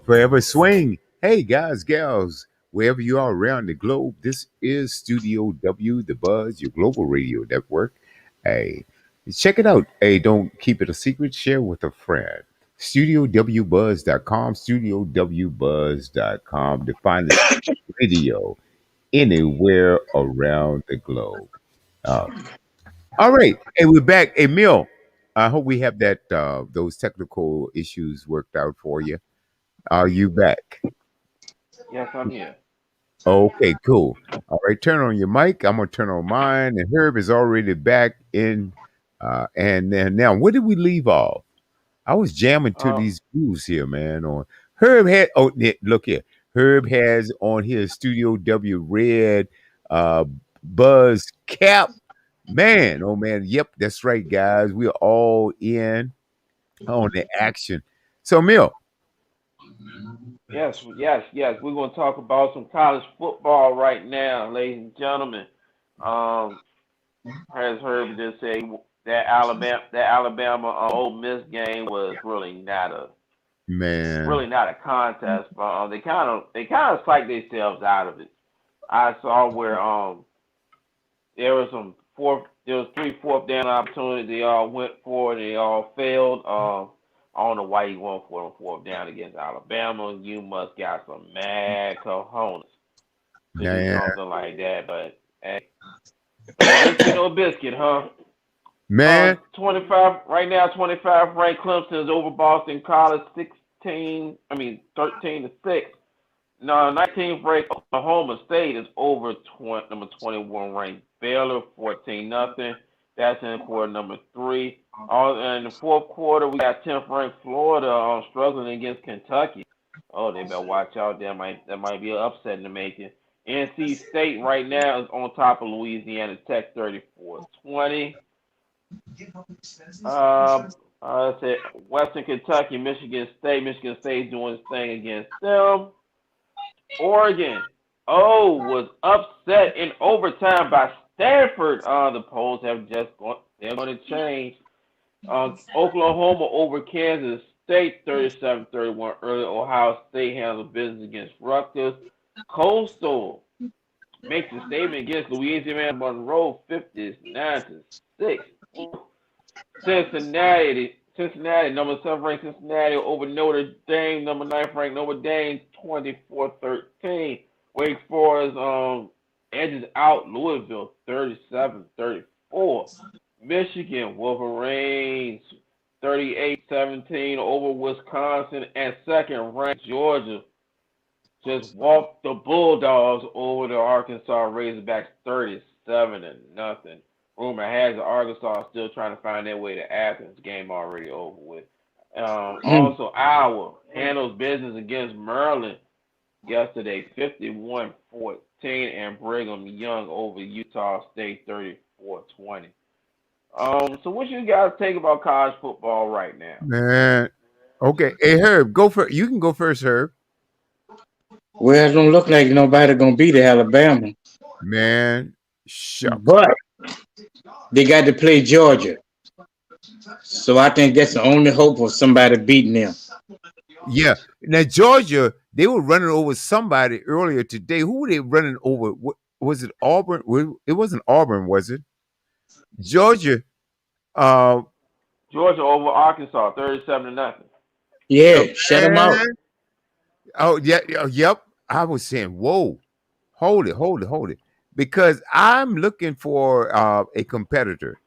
Forever Swing. Hey, guys, gals, wherever you are around the globe, this is Studio W, the Buzz, your global radio network. Hey, check it out. Hey, don't keep it a secret. Share with a friend. StudioWBuzz.com, StudioWBuzz.com to find the radio anywhere around the globe. All right. Hey, we're back. Hey, Mill, I hope we have that those technical issues worked out for you. Are you back? Yes, I'm here. Okay, cool. All right, turn on your mic. I'm gonna turn on mine, and Herb is already back in. And then now, where did we leave off? I was jamming to these grooves here, man. On Herb had. Oh, look here. Herb has on his Studio W red Buzz cap. Man, oh man, yep, that's right, guys. We're all in on the action. So, Mill. Yes. We're going to talk about some college football right now, ladies and gentlemen. As Herb just said, that Alabama Ole Miss game was really not a contest. But they kind of psyched themselves out of it. I saw where there was 3 fourth down opportunities. They all went for it. They all failed. I don't know why you went for them 4th down against Alabama. You must got some mad cojones to do something like that. But hey, no biscuit, huh? Man, 25 right now. 25 ranked Clemson is over Boston College 13 to 6. No, 19th ranked Oklahoma State is over number 21 ranked Baylor 14-0. That's in quarter number 3. In the 4th quarter, we got 10th ranked Florida struggling against Kentucky. Oh, they better watch out. That might be an upset in the making. NC State right now is on top of Louisiana Tech 34-20. I said Western Kentucky, Michigan State. Michigan State doing its thing against them. Oregon was upset in overtime by Stanford. The polls have they're going to change. Oklahoma over Kansas State 37-31 early. Ohio State handled business against Rutgers. Coastal makes a statement against Louisiana Monroe 59-6. Cincinnati, number 7 ranked Cincinnati over Notre Dame, number 9 ranked Notre Dame 24-13. Wake Forest edges out Louisville 37-34. Michigan Wolverines 38-17 over Wisconsin, and 2nd ranked Georgia just walked the Bulldogs over the Arkansas Razorbacks 37-0. Rumor has it Arkansas is still trying to find their way to Athens. Game already over with. Also, Iowa handles business against Maryland yesterday 51-14, and Brigham Young over Utah State 34-20. So what you guys think about college football right now? Man. Okay. Hey, Herb, go for you can go first, Herb. Well, it don't look like nobody gonna beat Alabama. Man, shucks. But they got to play Georgia. So I think that's the only hope for somebody beating them. Yeah. Now Georgia, they were running over somebody earlier today. Who were they running over? Was it Auburn? It wasn't Auburn, was it? Georgia. Georgia over Arkansas 37-0. Yeah, shut them out. Oh, yeah, yep. I was saying, whoa, hold it. Because I'm looking for a competitor.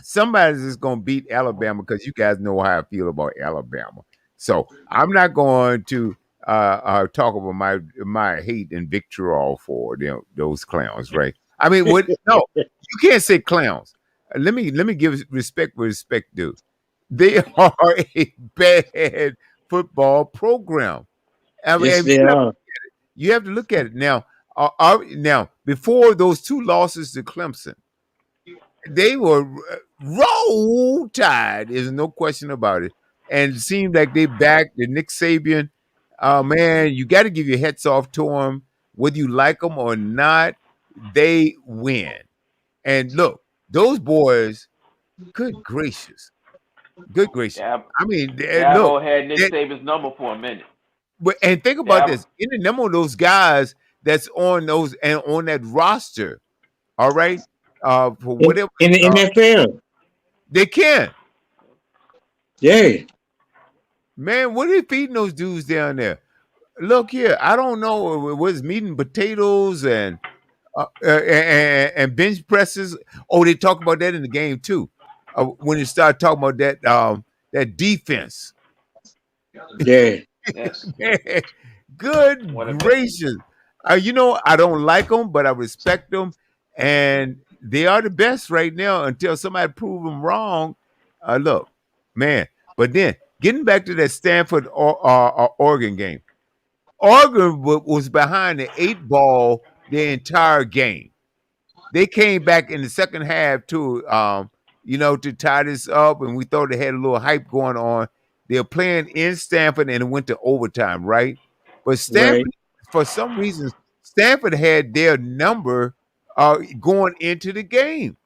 Somebody's just going to beat Alabama, because you guys know how I feel about Alabama. So I'm not going to talk about my hate and vitriol for those clowns, right? I mean, no, you can't say clowns. Let me give respect where respect due. They are a bad football program. I mean, yes, they are. You have to look at it now. Now, before those 2 losses to Clemson, they were roll tide. There's no question about it. And it seemed like they backed the Nick Saban. Man, you got to give your hats off to him, whether you like him or not. they win. And look, those boys, good gracious. Good gracious. Dab- I mean, look, Dabo had Nick that- Saban's number for a minute. and think about Dabo, this. Any number of those guys that's on those and on that roster, all right, for whatever In the NFL. they can. Yeah. Man, what are they feeding those dudes down there? Look here, I don't know. It was meat and potatoes and bench presses. Oh, they talk about that in the game too. When you start talking about that defense. Yeah. yeah. Good What a- gracious. You know, I don't like them, but I respect them. And they are the best right now until somebody prove them wrong. Look, man. But then, getting back to that Stanford Oregon game, Oregon was behind the 8 ball the entire game. They came back in the second half to tie this up, and we thought they had a little hype going on. They're playing in Stanford, and it went to overtime, right? But Stanford, for some reason, Stanford had their number going into the game.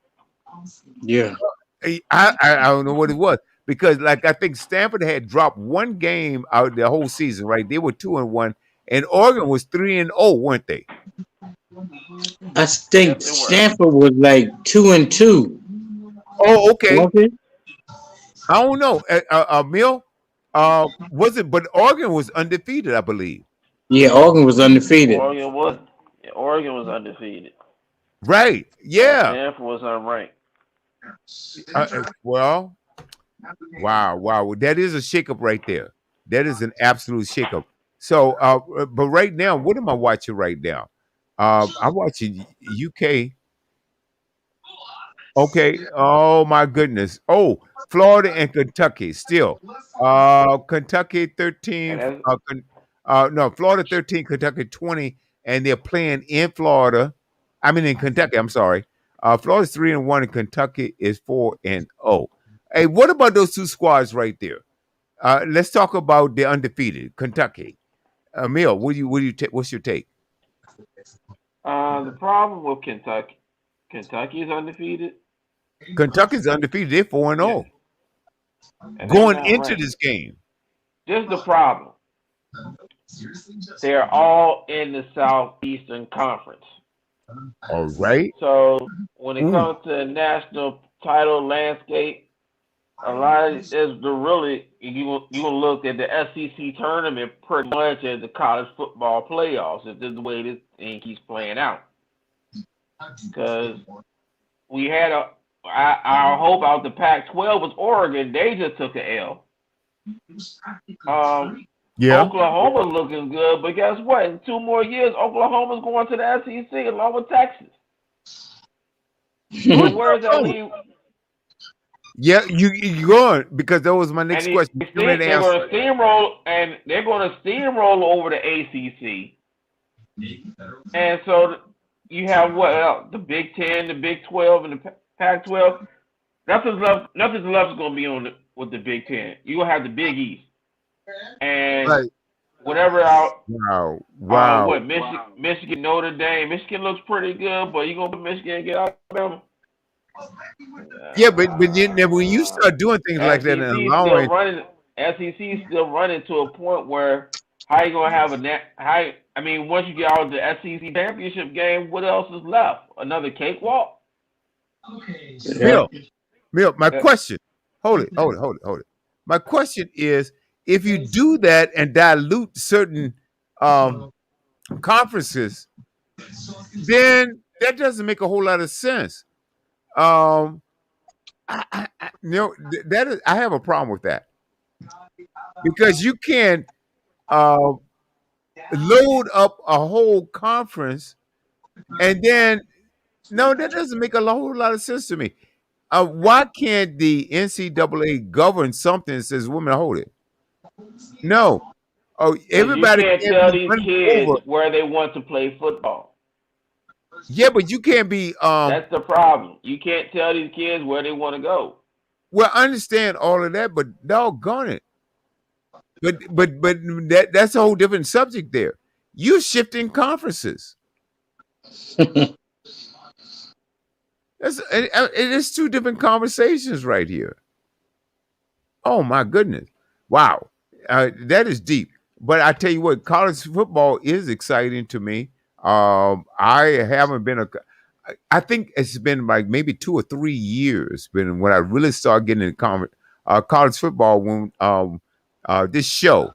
Yeah. I don't know what it was because, like, I think Stanford had dropped one game out the whole season, right? They were 2-1, and Oregon was 3-0, weren't they? I think Yes, it was. Stanford was like 2-2. Oh, okay. Okay. I don't know. Mill, was it? But Oregon was undefeated, I believe. Yeah, Oregon was undefeated. Oregon was undefeated. Right? Yeah. Stanford was unranked. Well, wow. That is a shakeup right there. That is an absolute shakeup. So, but right now, what am I watching right now? I'm watching UK. Okay. Oh my goodness. Oh, Florida and Kentucky still. Kentucky 13. No, Florida 13, Kentucky 20, and they're playing in Florida. I mean in Kentucky. I'm sorry. Florida's 3-1, and Kentucky is 4-0. Hey, what about those two squads right there? Let's talk about the undefeated Kentucky. Emil, what's your take? The problem with Kentucky is undefeated. Kentucky's undefeated. They're 4-0 And they're going not into ranked. this game. This is the problem. They're all in the Southeastern Conference. All right. So when it comes to the national title landscape, a lot of it is you look at the SEC tournament pretty much as the college football playoffs. If this is the way this thing keeps playing out, because we had our hope out the Pac-12 was Oregon. They just took an L. Yeah. Oklahoma looking good, but guess what? In 2 more years, Oklahoma's going to the SEC along with Texas. So where does that leave? Yeah, you going because that was my next And question. they're going to steamroll, and they're going to steamroll over the ACC. And so you have what else? The Big 10, the Big 12, and the Pac-12. Nothing's left is going to be with the Big 10. You're going to have the Big East. And Right. whatever out. Wow. What Michigan, Notre Dame. Michigan looks pretty good, but you gonna put Michigan and get Alabama? Yeah, but then when you start doing things like that and allowing, SEC still running to a point where how you gonna have once you get out of the SEC championship game, what else is left? Another cakewalk? Bill, my question. Hold it. My question is, if you do that and dilute certain conferences, then that doesn't make a whole lot of sense. I have a problem with that because you can load up a whole conference and then that doesn't make a whole lot of sense to me. Why can't the NCAA govern something that says women hold it? No. Oh, everybody you can't tell these kids where they want to play football. Yeah, but you can't be. That's the problem. You can't tell these kids where they want to go. Well, I understand all of that, but doggone it. But that's a whole different subject there. You're shifting conferences. It is two different conversations right here. Oh my goodness! Wow, that is deep. But I tell you what, college football is exciting to me. I haven't been a. I think it's been like maybe 2 or 3 years when I really started getting into college football when this show,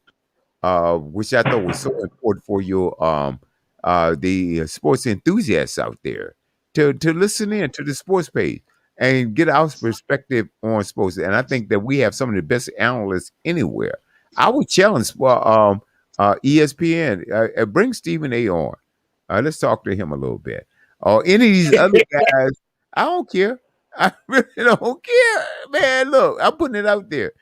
which I thought was so important for your the sports enthusiasts out there to listen in to the sports page and get our perspective on sports. And I think that we have some of the best analysts anywhere. I would challenge ESPN, bring Stephen A. on. Let's talk to him a little bit. Or any of these other guys, I don't care. I really don't care, man. Look, I'm putting it out there.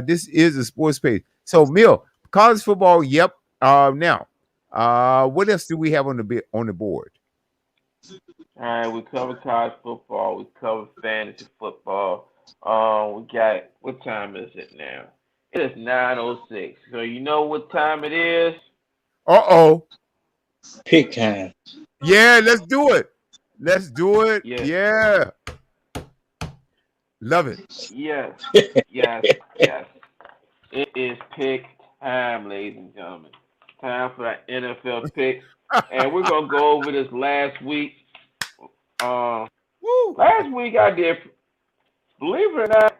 This is a sports page. So, Mill, college football, yep. Now, what else do we have on the board? All right, we covered college football. We covered fantasy football. We got, what time is it now? It is 9:06. So you know what time it is? Uh-oh. Pick time. Yeah, let's do it. Let's do it. Yes. Yeah. Love it. Yes, yes, yes. It is pick time, ladies and gentlemen. Time for that NFL picks. And we're going to go over this last week. Woo. Last week I did, believe it or not,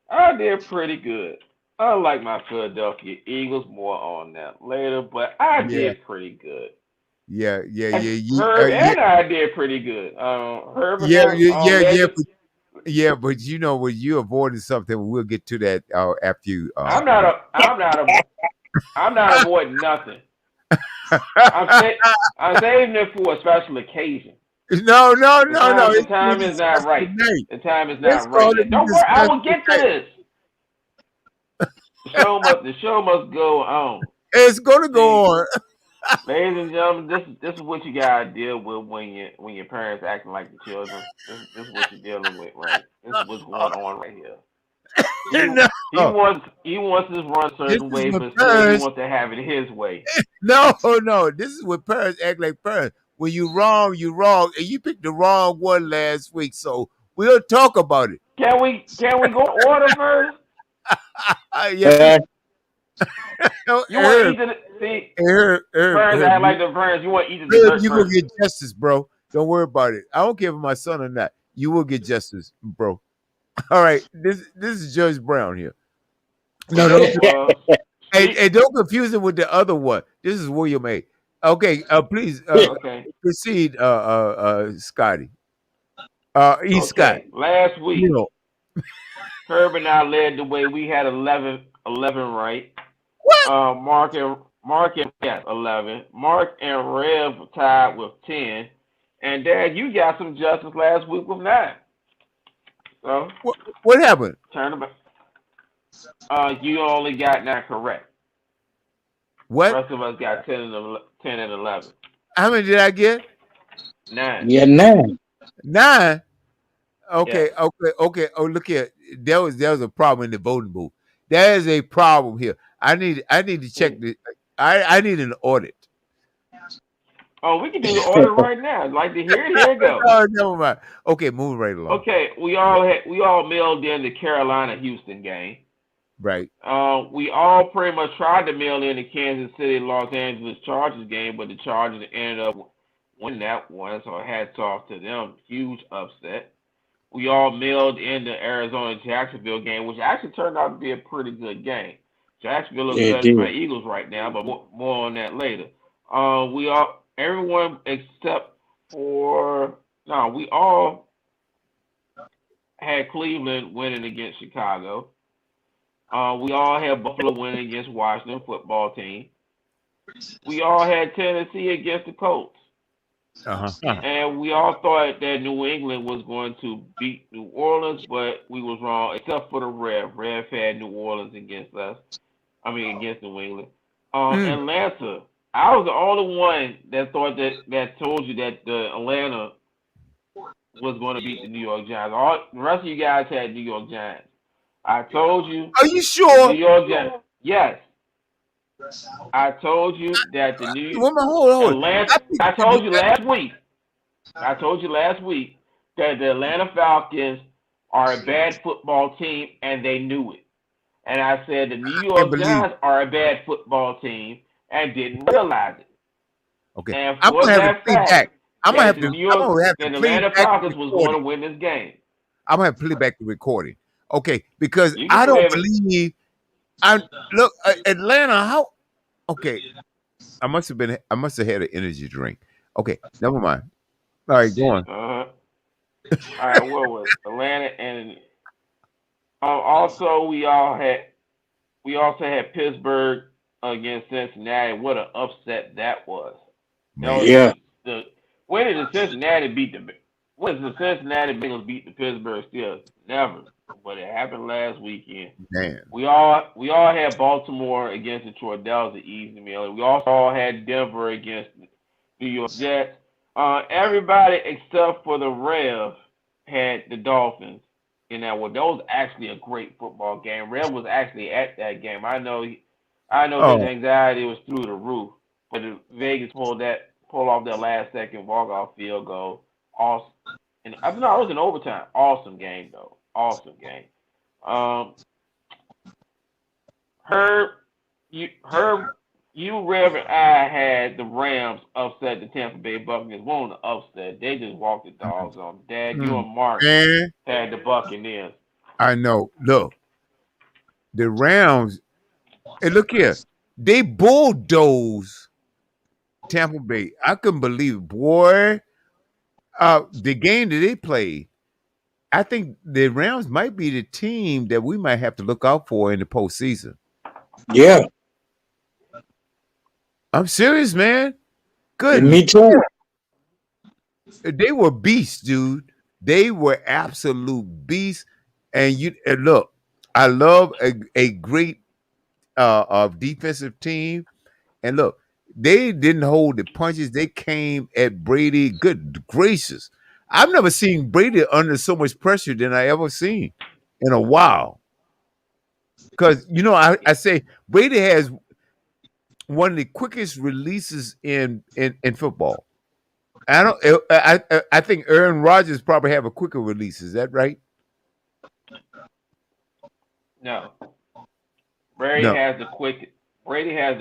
I did pretty good. Unlike my Philadelphia Eagles, more on that later, but I did pretty good. Yeah. Herb and I did pretty good. Herb and But you know when you avoided something, we'll get to that after you. I'm not avoiding nothing. I'm saving it for a special occasion. No. The time is not right. The time is not right. Don't worry, I will get to this. The show must go on. It's gonna go on. Ladies and gentlemen, this is what you gotta deal with when your parents acting like the children. This is what you're dealing with, right? This is what's going on right here. He wants to run a certain way, but still he wants to have it his way. No. This is what parents act like parents. When you wrong, and you picked the wrong one last week. So we'll talk about it. Can we go order first? Yeah. You want each of the see? Parents act like the parents. You want each of the You will get justice, bro. Don't worry about it. I don't care if my son or not. You will get justice, bro. All right. This is Judge Brown here. No. Hey, don't confuse him with the other one. This is William A. Okay, please proceed, Scotty. Scott. Last week, Herb and I led the way. We had 11 right. What? Mark and 11. Mark and Rev tied with 10. And Dad, you got some justice last week with 9. So what happened? Turn about. You only got 9 correct. What? The rest of us got 10 and 11. How many did I get? 9. Yeah, 9. 9. Okay. Oh, look here. There was a problem in the voting booth. There is a problem here. I need to check this. I need an audit. Oh, we can do the audit right now. I'd like to hear it. Here it goes. Oh, never mind. Okay, moving right along. Okay, we all mailed in the Carolina-Houston game. Right. We all pretty much tried to mail in the Kansas City-Los Angeles Chargers game, but the Chargers ended up winning that one, so hats off to them. Huge upset. We all mailed in the Arizona-Jacksonville game, which actually turned out to be a pretty good game. Jacksonville looks better than my Eagles right now, but more on that later. Everyone except for we all had Cleveland winning against Chicago. We all had Buffalo winning against Washington football team. We all had Tennessee against the Colts. And we all thought that New England was going to beat New Orleans, but we was wrong, except for the Rev. Rev had New Orleans against New England. Atlanta. I was the only one that thought that told you that the Atlanta was going to beat the New York Giants. The rest of you guys had New York Giants. I told you. Are you sure? New York Giants. Yes. I told you that the New York hold on. Atlanta. I told you last week that the Atlanta Falcons are a bad football team and they knew it. And I said the New I can't York believe. Giants are a bad football team and didn't realize it. Okay, And I'm for gonna have to that play back. fact, I'm gonna that have the to. New I'm York, gonna have to that the play Atlanta back the Falcons was going to recording. win this game. I'm gonna have to play back the recording. Okay, because You can I don't play it. believe. I look Atlanta. How? Okay, I must have had an energy drink. Okay, never mind. All right, go on. Uh-huh. All right, what was Atlanta and also we also had Pittsburgh against Cincinnati. What an upset that was. That was Man, Yeah. the when did the Cincinnati beat the when did the Cincinnati Bengals beat the Pittsburgh Steelers? Never. But it happened last weekend. man. We all had Baltimore against Detroit. That was an easy meal. We also all had Denver against New York Jets. Everybody except for the Rev had the Dolphins in that one. That was actually a great football game. Rev was actually at that game. I know his Oh, anxiety was through the roof, but Vegas pulled off that last second walk off field goal. Awesome. And I don't know, it was an overtime. Awesome game though. Awesome game. Herb, you, Rev, and I had the Rams upset the Tampa Bay Buccaneers. Won the upset. They just walked the dogs on. Dad, you and Mark man. had the Buccaneers. I know. Look, the Rams. And look here, they bulldozed Tampa Bay. I couldn't believe it, boy. The game that they played, I think the Rams might be the team that we might have to look out for in the postseason. Yeah. I'm serious, man. Good. Me too. They were beasts, dude. They were absolute beasts. And look, I love a great defensive team. And look, they didn't hold the punches. They came at Brady. Good gracious. I've never seen Brady under so much pressure than I ever seen in a while. Because, I say Brady has one of the quickest releases in football. I think Aaron Rodgers probably have a quicker release. Is that right? No. Brady No. has the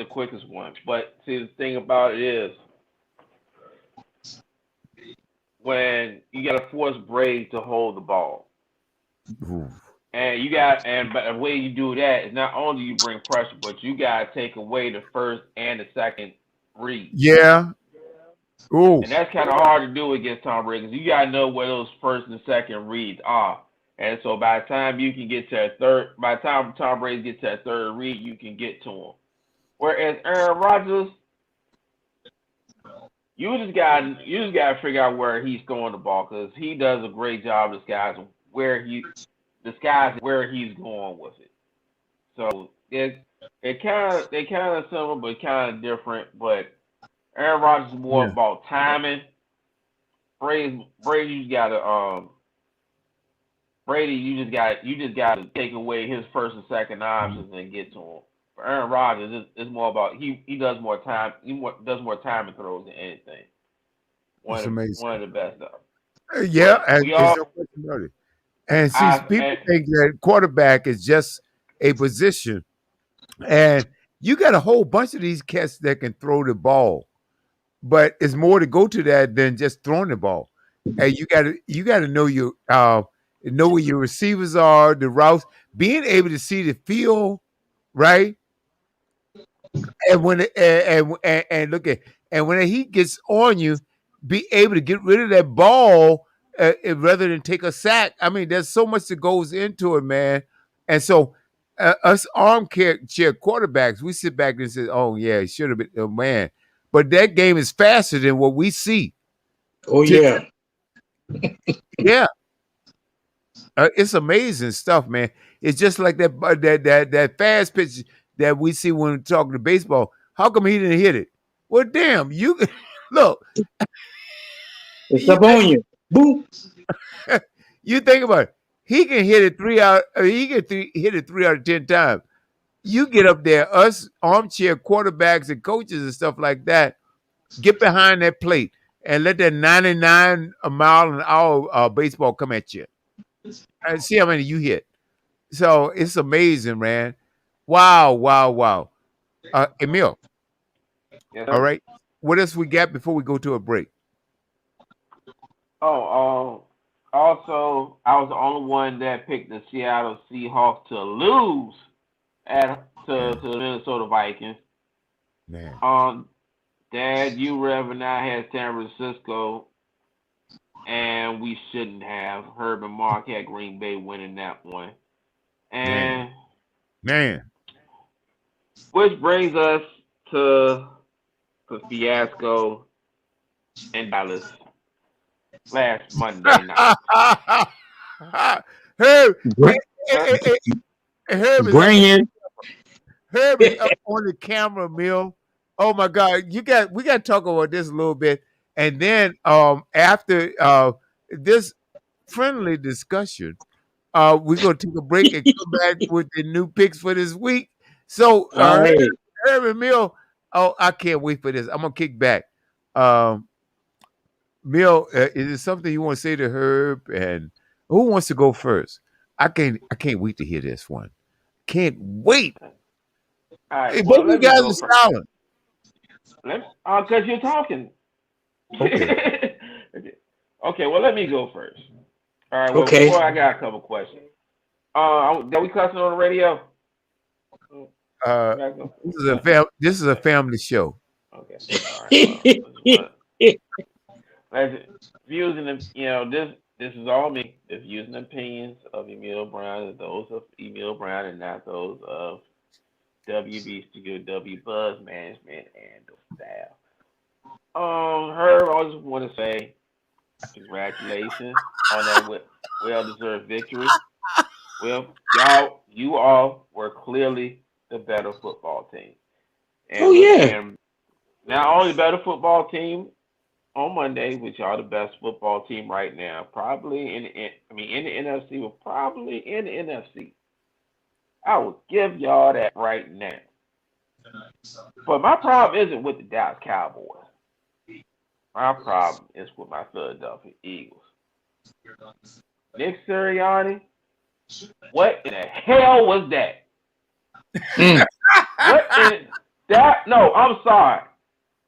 quickest one. But see, the thing about it is, when you got to force Brady to hold the ball, Ooh. but the way you do that is not only you bring pressure, but you got to take away the first and the second read. Yeah. Ooh. And that's kind of hard to do against Tom Brady because you got to know where those first and second reads are. And so by the time you can get to by the time Tom Brady gets to a third read, you can get to him. Whereas Aaron Rodgers, you just got to figure out where he's throwing the ball because he does a great job disguising where he's going with it. So they kind of similar but kind of different. But Aaron Rodgers is more about timing. Brady, you got to take away his first and second options and get to him. For Aaron Rodgers, it's more about he does more time. Does more timing throws than anything. One of the best though. Yeah, But and we there's all- no question about it. And see, people think that quarterback is just a position, and you got a whole bunch of these cats that can throw the ball, but it's more to go to that than just throwing the ball. And you got to know know where your receivers are, the routes, being able to see the field, right? And when and look at and when he gets on you, be able to get rid of that ball rather than take a sack. I mean, there's so much that goes into it, man. And so us armchair quarterbacks, we sit back and say, "Oh yeah, it should have been, oh, man." But that game is faster than what we see. Oh yeah. Yeah. It's amazing stuff, man. It's just like that fast pitch that we see when we're talking to baseball. How come he didn't hit it? Well, damn, you look. It's up on you. Boom. You think about it. He can hit it 3 out. He can hit it 3 out of 10 times. You get up there, us armchair quarterbacks and coaches and stuff like that, get behind that plate and let that 99 mile an hour baseball come at you and see how many you hit. So it's amazing, man. Wow, wow, wow. Emil, Yes, all sir. right. What else we got before we go to a break? Oh, also, I was the only one that picked the Seattle Seahawks to lose to the Minnesota Vikings. Man. Dad, you, Rev, and I had San Francisco, and we shouldn't have. Herb and Mark had Green Bay winning that one. Man. And Man. which brings us to the fiasco in Dallas last Monday night. Herb, Br- Herb is Bring it. Herb is up on the camera, Mill. Oh my God, we got to talk about this a little bit, and then after this friendly discussion, we're gonna take a break and come back with the new picks for this week. So All right. Herb and Mill, oh, I can't wait for this. I'm gonna kick back. Mill, is there something you want to say to Herb? And who wants to go first? I can't wait to hear this one. Can't wait. All right, Hey, well, both of you let me guys go are first. silent. Because you're talking. Okay. Okay, well, let me go first. All right, well, Okay. before I got a couple questions. Are we cussing on the radio? Uh, I gotta go. this is a family show. Okay. All right. Well, views and this is all me. The views and opinions of Emil Brown are those of Emil Brown and not those of WB Studio, W Buzz Management, and the staff. Herb, I just want to say congratulations on that well-deserved victory. Well, you all were clearly the better football team. Oh, yeah. And not only the better football team on Monday, which y'all the best football team right now, probably in the NFC, but probably in the NFC. I will give y'all that right now. But my problem isn't with the Dallas Cowboys. My problem is with my Philadelphia Eagles. Nick Sirianni, what in the hell was that? Mm. What in that? No, I'm sorry.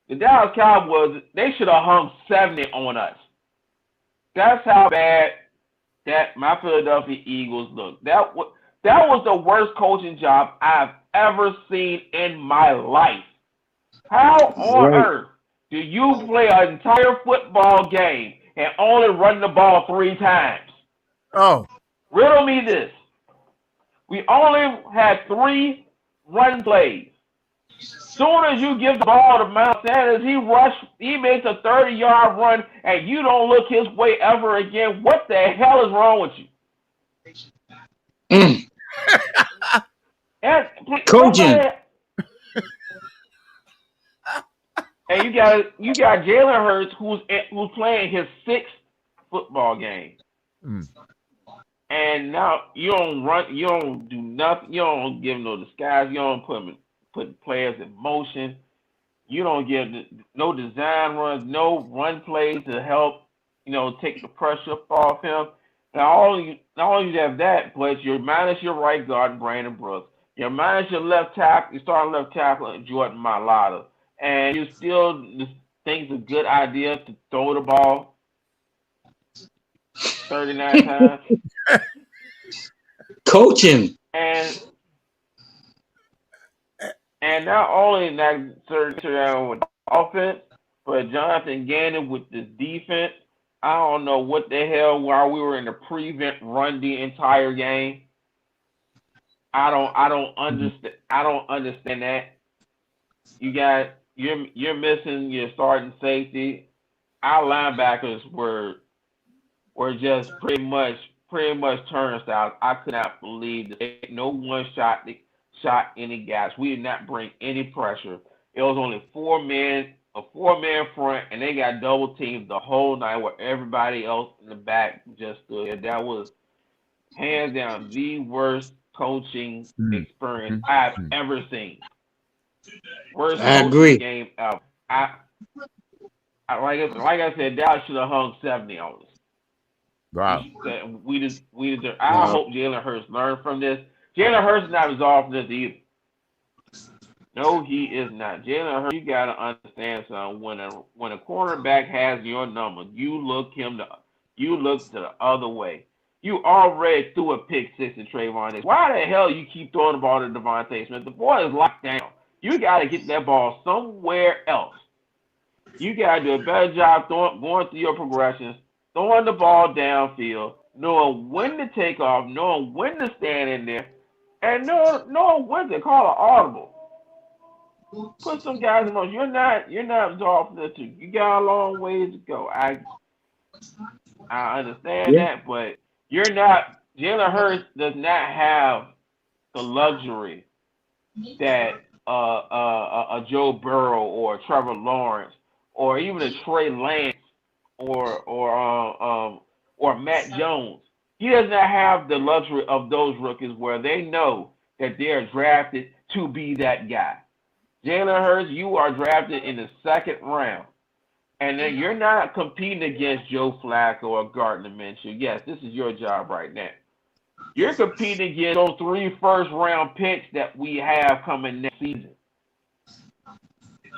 The Dallas Cowboys, they should have hung 70 on us. That's how bad that my Philadelphia Eagles look. That was the worst coaching job I've ever seen in my life. How on Right. earth do you play an entire football game and only run the ball 3 times? Oh, Riddle me this. We only had 3 run plays. Soon as you give the ball to Miles Sanders, he makes a 30-yard run, and you don't look his way ever again. What the hell is wrong with you? Mm. And Coaching. And you got Jalen Hurts who's playing his 6th football game. Mm. And now you don't run, you don't do nothing, you don't give him no disguise, you don't put players in motion, you don't give no design runs, no run plays to help, take the pressure off him. Not only you have that, but you're minus your right guard, Brandon Brooks. You're minus your left tackle, you starting left tackle, Jordan Mailata. And you still think it's a good idea to throw the ball 39 times. Coaching. And not only that certain with the offense, but Jonathan Gannon with the defense. I don't know what the hell while we were in the prevent run the entire game. I don't understand that. You're missing your starting safety. Our linebackers were just pretty much turnstiles. I could not believe that no one shot any gas. We did not bring any pressure. It was only a 4-man front, and they got double teamed the whole night where everybody else in the back just stood. That was hands down the worst coaching experience I've ever seen. Worst I coaching agree. game ever. like I said, Dallas should have hung 70 on us. Wow. We deserve. I hope Jalen Hurts learned from this. Jalen Hurts is not resolved from this either. No, he is not. Jalen Hurts, you gotta understand something. When a quarterback has your number, you look to the other way. You already threw a pick six to Trayvon Diggs. Why the hell you keep throwing the ball to Devontae Smith? The boy is locked down. You gotta get that ball somewhere else. You gotta do a better job going through your progressions, throwing the ball downfield, knowing when to take off, knowing when to stand in there, and knowing when to call an audible. Put some guys in motion. You're not absorbed from this too. You got a long ways to go. I understand that, but you're not. Jalen Hurts does not have the luxury that a Joe Burrow or a Trevor Lawrence or even a Trey Lance or Matt Jones. He does not have the luxury of those rookies where they know that they are drafted to be that guy. Jalen Hurts, you are drafted in the second round. And then you're not competing against Joe Flacco or Gardner Minshew. Yes, this is your job right now. You're competing against those 3 first-round picks that we have coming next season.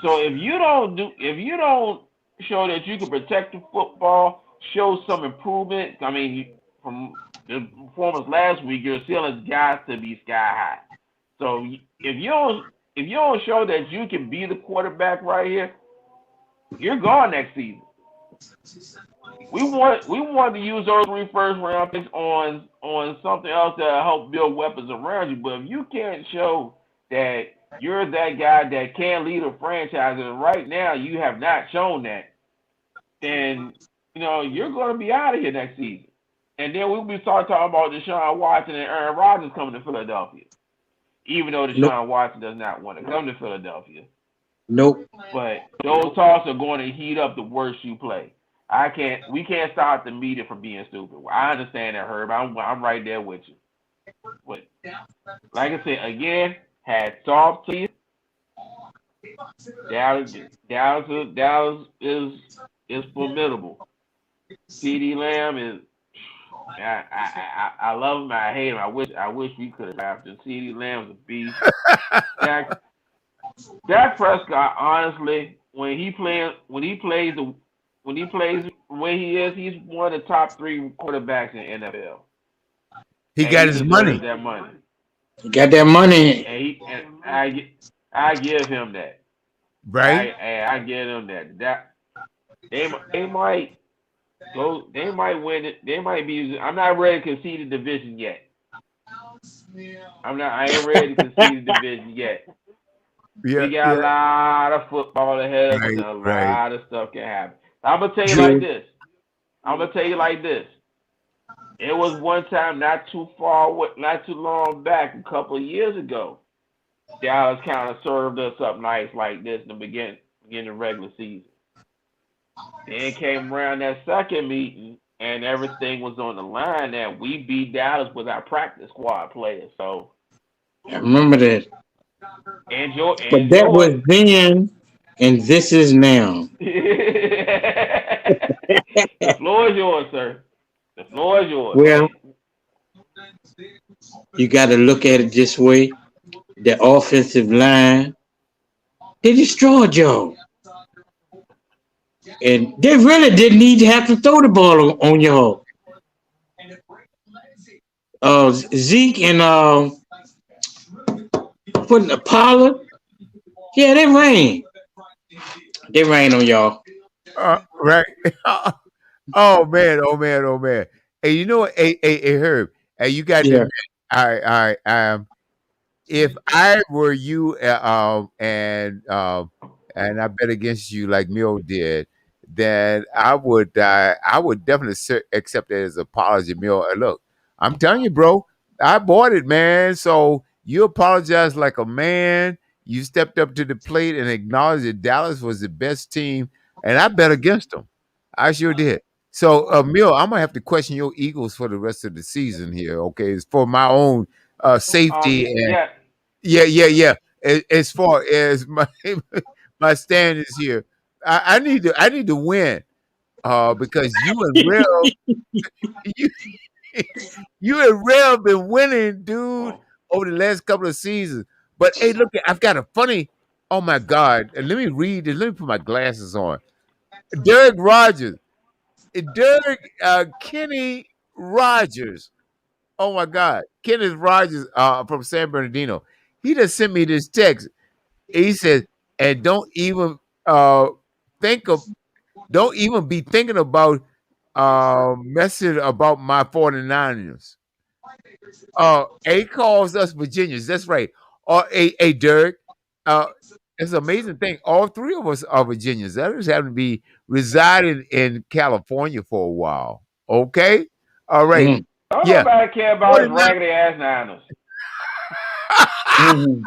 So if you don't show that you can protect the football, show some improvement. I mean, from the performance last week, your ceiling's got to be sky high. So if you don't show that you can be the quarterback right here, you're gone next season. We want to use those 3 first-round picks on something else that'll help build weapons around you. But if you can't show that you're that guy that can lead a franchise, and right now you have not shown that, then you're going to be out of here next season. And then we'll be talking about Deshaun Watson and Aaron Rodgers coming to Philadelphia, even though Deshaun Watson does not want to come to Philadelphia. Nope. But those talks are going to heat up the worse you play. We can't stop the media from being stupid. I understand that, Herb. I'm right there with you. But like I said, again, had soft teeth. Dallas is formidable. CeeDee Lamb is. I love him. I hate him. I wish we could have drafted him. CeeDee Lamb's a beast. Dak Prescott, honestly, when he plays the way he is, he's one of the top 3 quarterbacks in the NFL. He got his money. That money. He got that money. And I give him that. Right? I give him that. They might go. They might win it. They might be. I'm not ready to concede the division yet. I ain't ready to concede the division yet. Yeah, we got a lot of football ahead of us, and a lot of stuff can happen. I'm gonna tell you like this. It was one time not too long back, a couple of years ago. Dallas kind of served us up nice like this in the beginning of regular season. Then came around that second meeting, and everything was on the line. That we beat Dallas with our practice squad players. So I remember that. But that was then, and this is now. The floor is yours, sir. The floor is yours. Well, you got to look at it this way. The offensive line, they destroyed y'all. And they really didn't need to have to throw the ball on y'all. Zeke and putting Pollard, yeah, they rain. They rain on y'all. Right. Oh man. Hey, you know what? Hey, Herb. Hey, you got to. All right. If I were you, and I bet against you like Mill did, then I would definitely accept it as an apology, Mill. Look, I'm telling you, bro, I bought it, man. So you apologize like a man. You stepped up to the plate and acknowledged that Dallas was the best team, and I bet against them. I sure did. So, Mill, I'm gonna have to question your Eagles for the rest of the season here. Okay, it's for my own safety and yeah. As far as my stand is here, I need to win. Because you and Real, you you and Real been winning, dude, over the last couple of seasons. But hey, look, I've got a funny. Oh my God! And let me read this. Let me put my glasses on. Derek Rogers, Kenny Rogers. Oh my God, Kenneth Rogers from San Bernardino. He just sent me this text. He says, and don't even think of, don't even be thinking about messing about my 49ers. A calls us Virginians. That's right. A Derek. Uh, it's an amazing thing. All three of us are Virginians. That just happen to be residing in California for a while. Okay. All right. Mhm. Don't Yeah. nobody care about his 49 raggedy ass Niners. Mhm.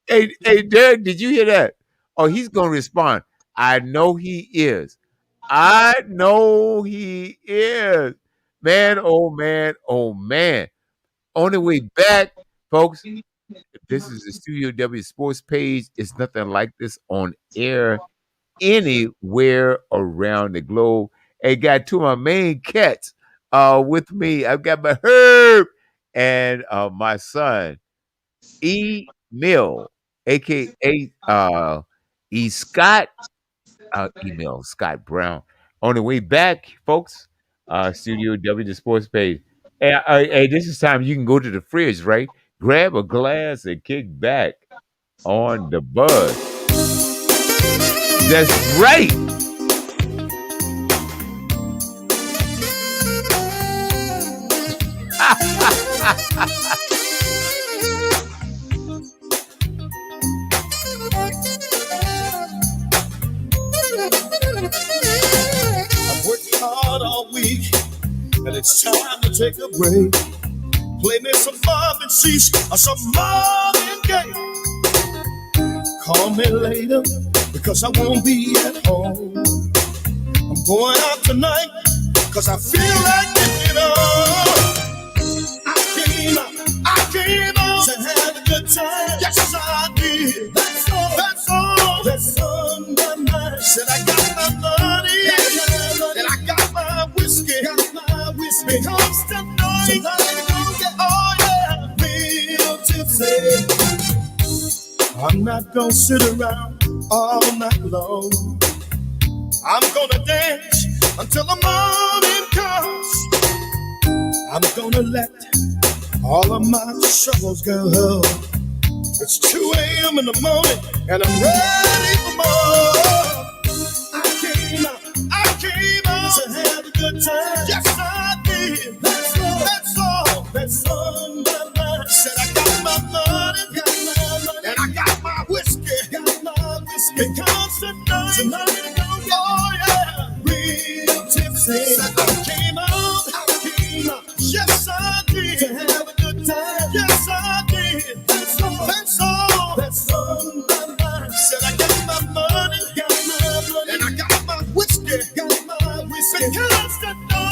Hey, Derek, did you hear that? Oh, he's gonna respond. I know he is. I know he is. Man, oh man, oh man. On the way back, folks, this is the Studio W Sports page. It's nothing like this on air anywhere around the globe. Hey, got two of my main cats with me. I've got my Herb and my son, Emil, aka E. Scott, email Scott Brown. On the way back, folks, Studio W the Sports page. Hey, this is time you can go to the fridge, right? Grab a glass and kick back on the buzz. That's right. I've worked hard all week, and it's time to take a break. Play me some Marvin Cease or some Marvin Gaye. Call me later because I won't be at home. I'm going out tonight because I feel like getting it on. I came out to have a good time. Yes, I did. That's on my mind. Said I got my money, and I got my whiskey. Because tonight, oh yeah, real tipsy. I'm not gonna sit around all night long. I'm gonna dance until the morning comes. I'm gonna let all of my troubles go. It's 2 a.m. in the morning, and I'm ready for more. I came out to have a good time. Yes, I did. That's on my mind. Said I got my money, and I got my whiskey. Because tonight, oh yeah, real tipsy. Said I came out, yes I did, to have a good time. Yes I did. That's on my mind. Said I got my money, and I got my whiskey. Because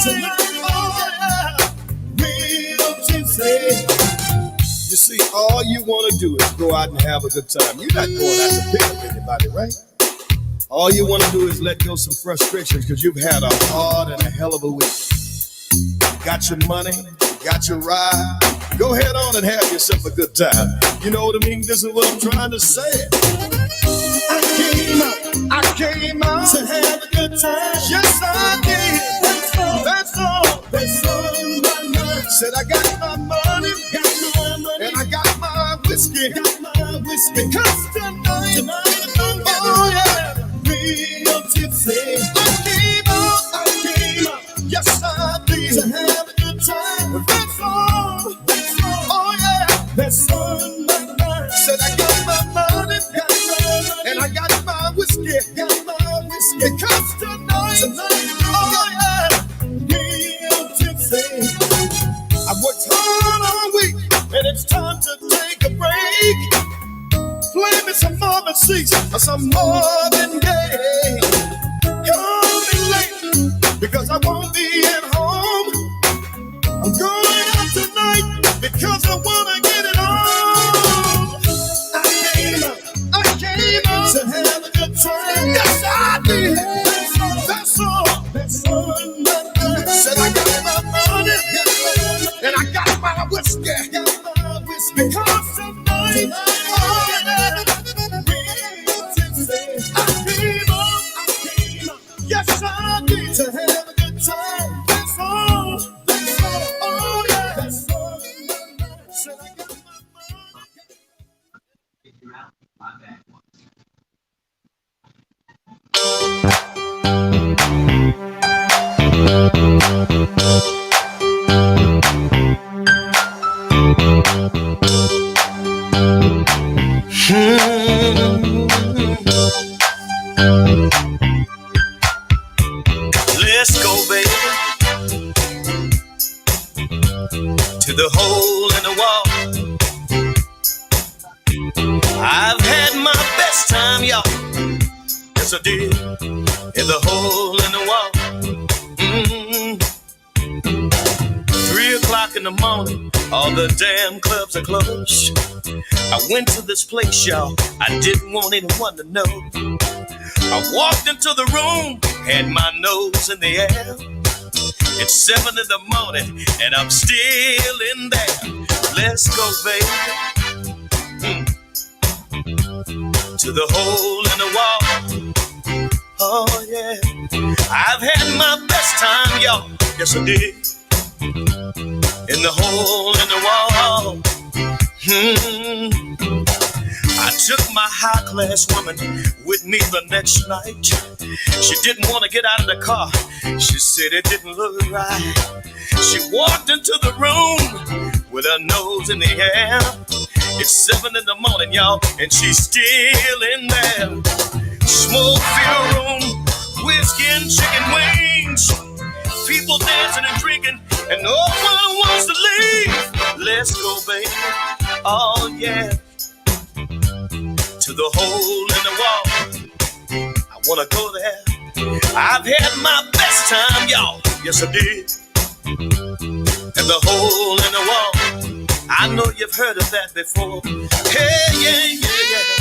tonight, oh yeah, real tipsy. You see, all you want to do is go out and have a good time. You're not going out to pick up anybody, right? All you want to do is let go some frustrations because you've had a hard and a hell of a week. You got your money, you got your ride. Go ahead on and have yourself a good time. You know what I mean? This is what I'm trying to say. I came out to have a good time. Yes, I did. That's all my mind. Said I got my money, and I got my whiskey. Because tonight, oh yeah, real tipsy. I came out, yes I did, to have a good time. That's all, oh yeah, that's on my mind. Said I got my money, and I got my whiskey. Because tonight, oh yeah, real tipsy. I worked hard all week, and it's time to take a break. Play me some Marvin Cease or some Marvin Gaye. Call me late because I won't be at home. I'm going out tonight because I wanna get it on. I Let's go, baby, to the hole in the wall. I've had my best time, y'all. Yes, I did. In the hole in the wall. 3 o'clock in the morning, all the damn clubs are closed. I went to this place, y'all. I didn't want anyone to know. I walked into the room, had my nose in the air. It's 7 in the morning, and I'm still in there. Let's go, baby, to the hole in the wall. Oh, yeah. I've had my best time, y'all. Yes, I did. In the hole in the wall. I took my high-class woman with me the next night. She didn't want to get out of the car. She said it didn't look right. She walked into the room with her nose in the air. It's 7 in the morning, y'all, and she's still in there. Smoke-filled room, whiskey and chicken wings. People dancing and drinking, and no one wants to leave. Let's go, baby. Oh, yeah. To the hole in the wall. I wanna go there. I've had my best time, y'all. Yes, I did. And the hole in the wall. I know you've heard of that before. Hey, yeah, yeah, yeah.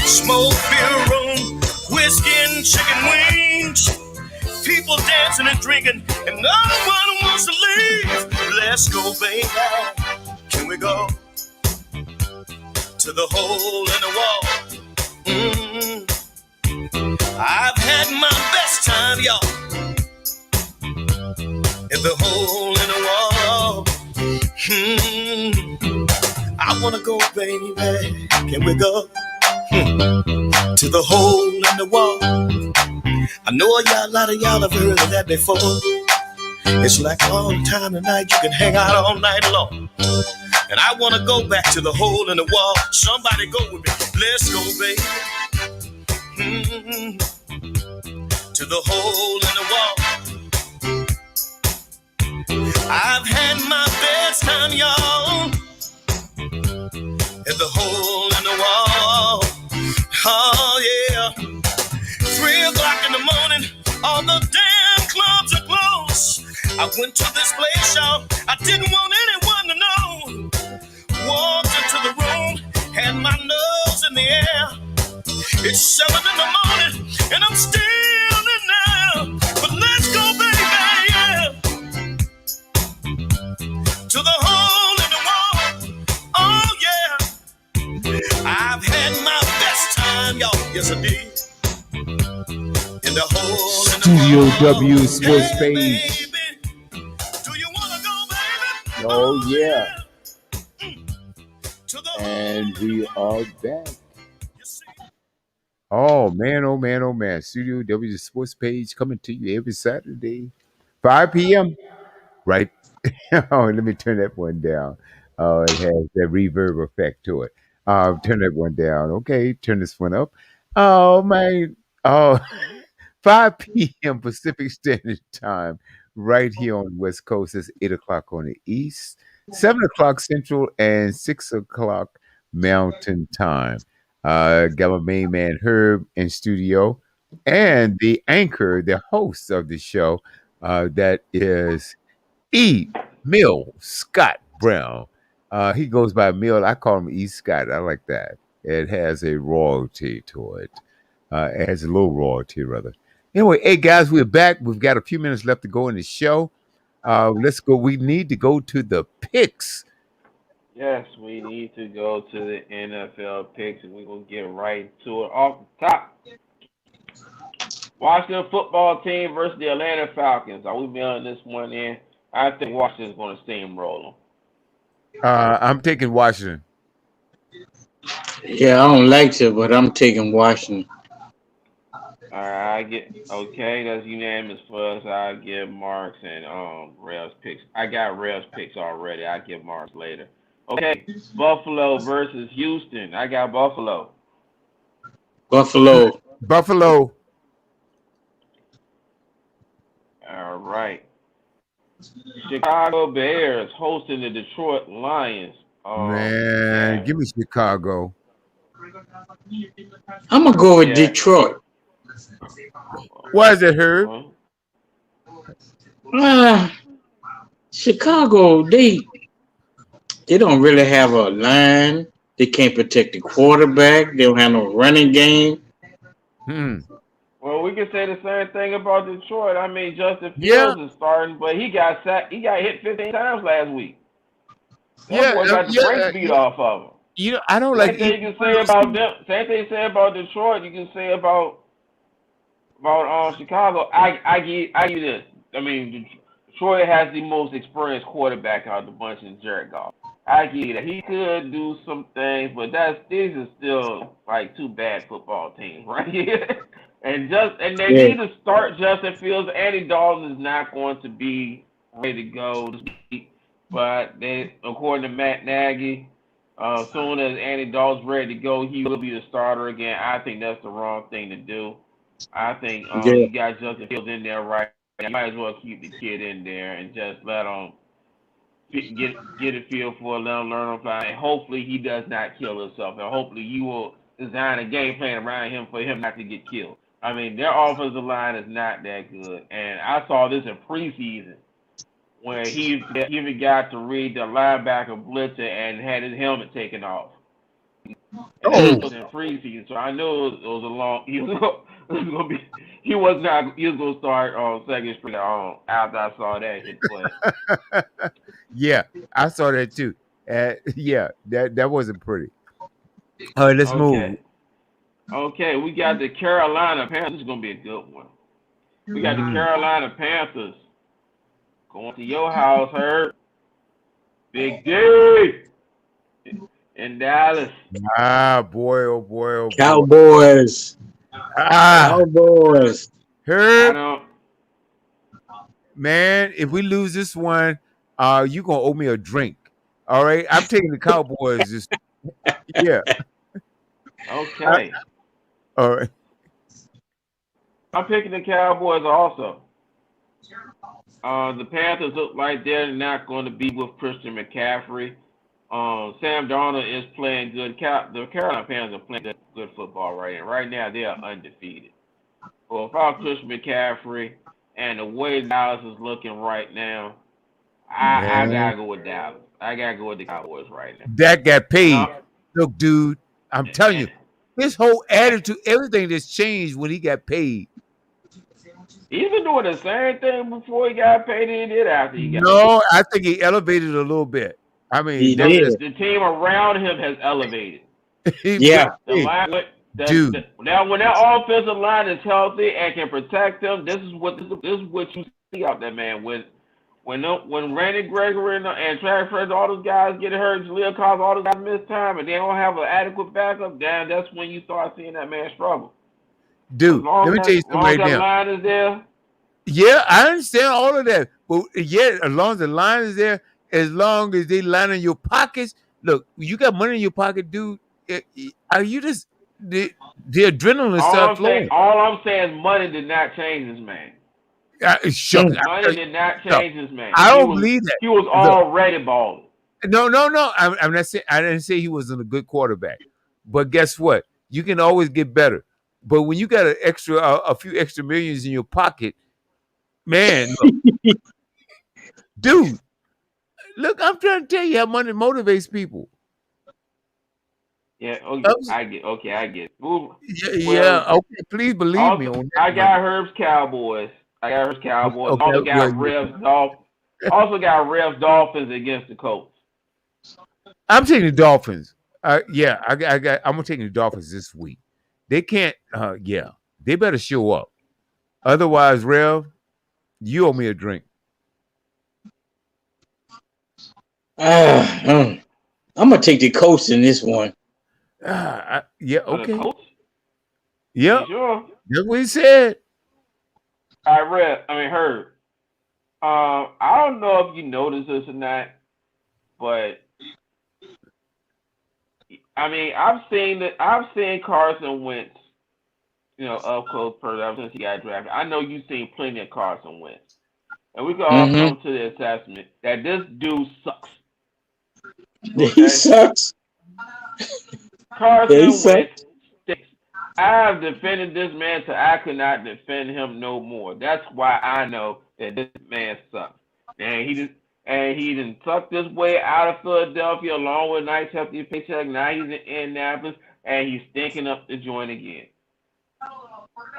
Smoke-filled room, whiskey and chicken wings. People dancing and drinking, and no one wants to leave. Let's go, baby. Can we go to the hole in the wall? I've had my best time, y'all. In the hole in the wall. I wanna go, baby. Can we go to the hole in the wall? I know a lot of y'all have heard of that before. It's like all the time tonight, you can hang out all night long. And I wanna go back to the hole in the wall. Somebody go with me. Let's go, baby. To the hole in the wall. I've had my best time, y'all. In the hole in the wall. Oh, yeah. 3 o'clock in the morning, all the damn clubs are closed. I went to this place, y'all. I didn't want anyone to know. Walked into the room, had my nose in the air. It's 7 in the morning, and I'm still in there. But let's go, baby, yeah. To the hole in the wall. Oh, yeah. I've had my best time, y'all. Yes, I did. In the hole in the Studio wall. W Sports Yeah, Page. baby. Do you wanna go, baby? Oh, yeah. To the And hole in we the wall. are back. You see? Oh, man, oh, man, oh, man. Studio W Sports Page coming to you every Saturday, 5 p.m. Right. Oh, let me turn that one down. Oh, it has that reverb effect to it. Turn that one down. Okay, turn this one up. Oh, man. Oh, 5 p.m. Pacific Standard Time, right here on the West Coast. It's 8 o'clock on the East, 7 o'clock Central, and 6 o'clock Mountain Time. Got my main man Herb in studio, and the anchor, the host of the show, that is E. Mill Scott Brown. He goes by Mill. I call him E. Scott. I like that. It has a royalty to it. It has a little royalty, rather. Anyway, hey guys, we're back. We've got a few minutes left to go in the show. Let's go. We need to go to the picks. Yes, we need to go to the NFL picks, and we're going to get right to it off the top. Washington football team versus the Atlanta Falcons. Are we beyond this one in? I think Washington's going to steamroll them. I'm taking Washington. Yeah, I don't like to, but I'm taking Washington. All right, I get okay. That's unanimous for us. I give Marks and Rev's picks. I got Rev's picks already. I give Marks later. Okay, Buffalo versus Houston. I got Buffalo. Buffalo. Buffalo. All right. Chicago Bears hosting the Detroit Lions. Man, Yeah. give me Chicago. I'm gonna go with Yeah. Detroit. Why is it, Herb? Chicago, they don't really have a line. They can't protect the quarterback. They don't have no running game. Well, we can say the same thing about Detroit. I mean, Justin Yeah. Fields is starting, but he got sacked. He got hit 15 times last week. That Yeah, boy got the brakes beat off of him. You know, I don't Same like thing you can say about them. Same thing you say about Detroit. You can say about Chicago. I give this. I mean, Detroit has the most experienced quarterback out of the bunch in Jared Goff. I give you that. He could do some things, but these are still like two bad football teams right here. and they need to start Justin Fields. Andy Dalton is not going to be ready to go this week, but according to Matt Nagy, as soon as Andy Dalton's ready to go, he will be the starter again. I think that's the wrong thing to do. I think you got Justin Fields in there right now. You might as well keep the kid in there and just let him get a feel for it, let him learn on fly. And hopefully he does not kill himself. And hopefully you will design a game plan around him for him not to get killed. I mean, their offensive line is not that good. And I saw this in preseason when he even got to read the linebacker blitzer and had his helmet taken off. And that was in preseason, so I knew it was a long. He was gonna be. He was gonna start on second string after I saw that hit play. Yeah, I saw that too. Yeah, that wasn't pretty. All right, let's move. Okay, we got the Carolina Panthers. This is gonna be a good one. We got the Carolina Panthers going to your house, Herb. Big D in Dallas. Boy, oh boy, oh boy. Cowboys. Cowboys. Herb, man, if we lose this one, you gonna owe me a drink. All right, I'm taking the Cowboys. Yeah. Okay. All right. I'm picking the Cowboys also. The Panthers look like they're not going to be with Christian McCaffrey. Sam Darnold is playing good. The Carolina Panthers are playing good football right now. Right now, they are undefeated. Well, without Christian McCaffrey and the way Dallas is looking right now, I gotta go with Dallas. I gotta go with the Cowboys right now. That got paid. Look, dude, I'm telling you, his whole attitude, everything that's changed when he got paid. He's been doing the same thing before he got paid than he did after he got paid. No, I think he elevated a little bit. I mean, the team around him has elevated. Yeah. Dude. Now, when that offensive line is healthy and can protect them, this is what you see out there, man. When Randy Gregory and Travis Frederick, all those guys get hurt, Jaleel Collins, all those guys miss time, and they don't have an adequate backup, damn, that's when you start seeing that man struggle. Dude, let me tell you something right now. Line is there. Yeah, I understand all of that, but yeah, as long as the line is there, as long as they line in your pockets, look, you got money in your pocket, dude. Are you just the adrenaline stuff flowing? All I'm saying is money did not change this man. Money did not change this man. I don't believe that. He was already balling. No. I'm not saying. I didn't say he wasn't a good quarterback, but guess what? You can always get better. But when you got a few extra millions in your pocket, man, look, dude, look, I'm trying to tell you how money motivates people. Yeah, okay, I get it. Okay, please believe me on that. I got Herb's Cowboys. Okay, Also got Revs Dolphins against the Colts. I'm taking the Dolphins. I'm gonna take the Dolphins this week. They can't. They better show up. Otherwise, Rev, you owe me a drink. I'm gonna take the Colts in this one. Okay. Yep, You sure? that's what he said. Heard. I don't know if you noticed this or not, but I've seen Carson Wentz, up close ever since he got drafted. I know you've seen plenty of Carson Wentz, and we can all Mm-hmm. come to the assessment that this dude sucks. He Okay, sucks. Yeah, he Carson sucks. Wentz stinks. I have defended this man till I could not defend him no more. That's why I know that this man sucks. And he didn't suck this way out of Philadelphia along with a nice healthy paycheck. Now he's in Indianapolis and he's stinking up the joint again.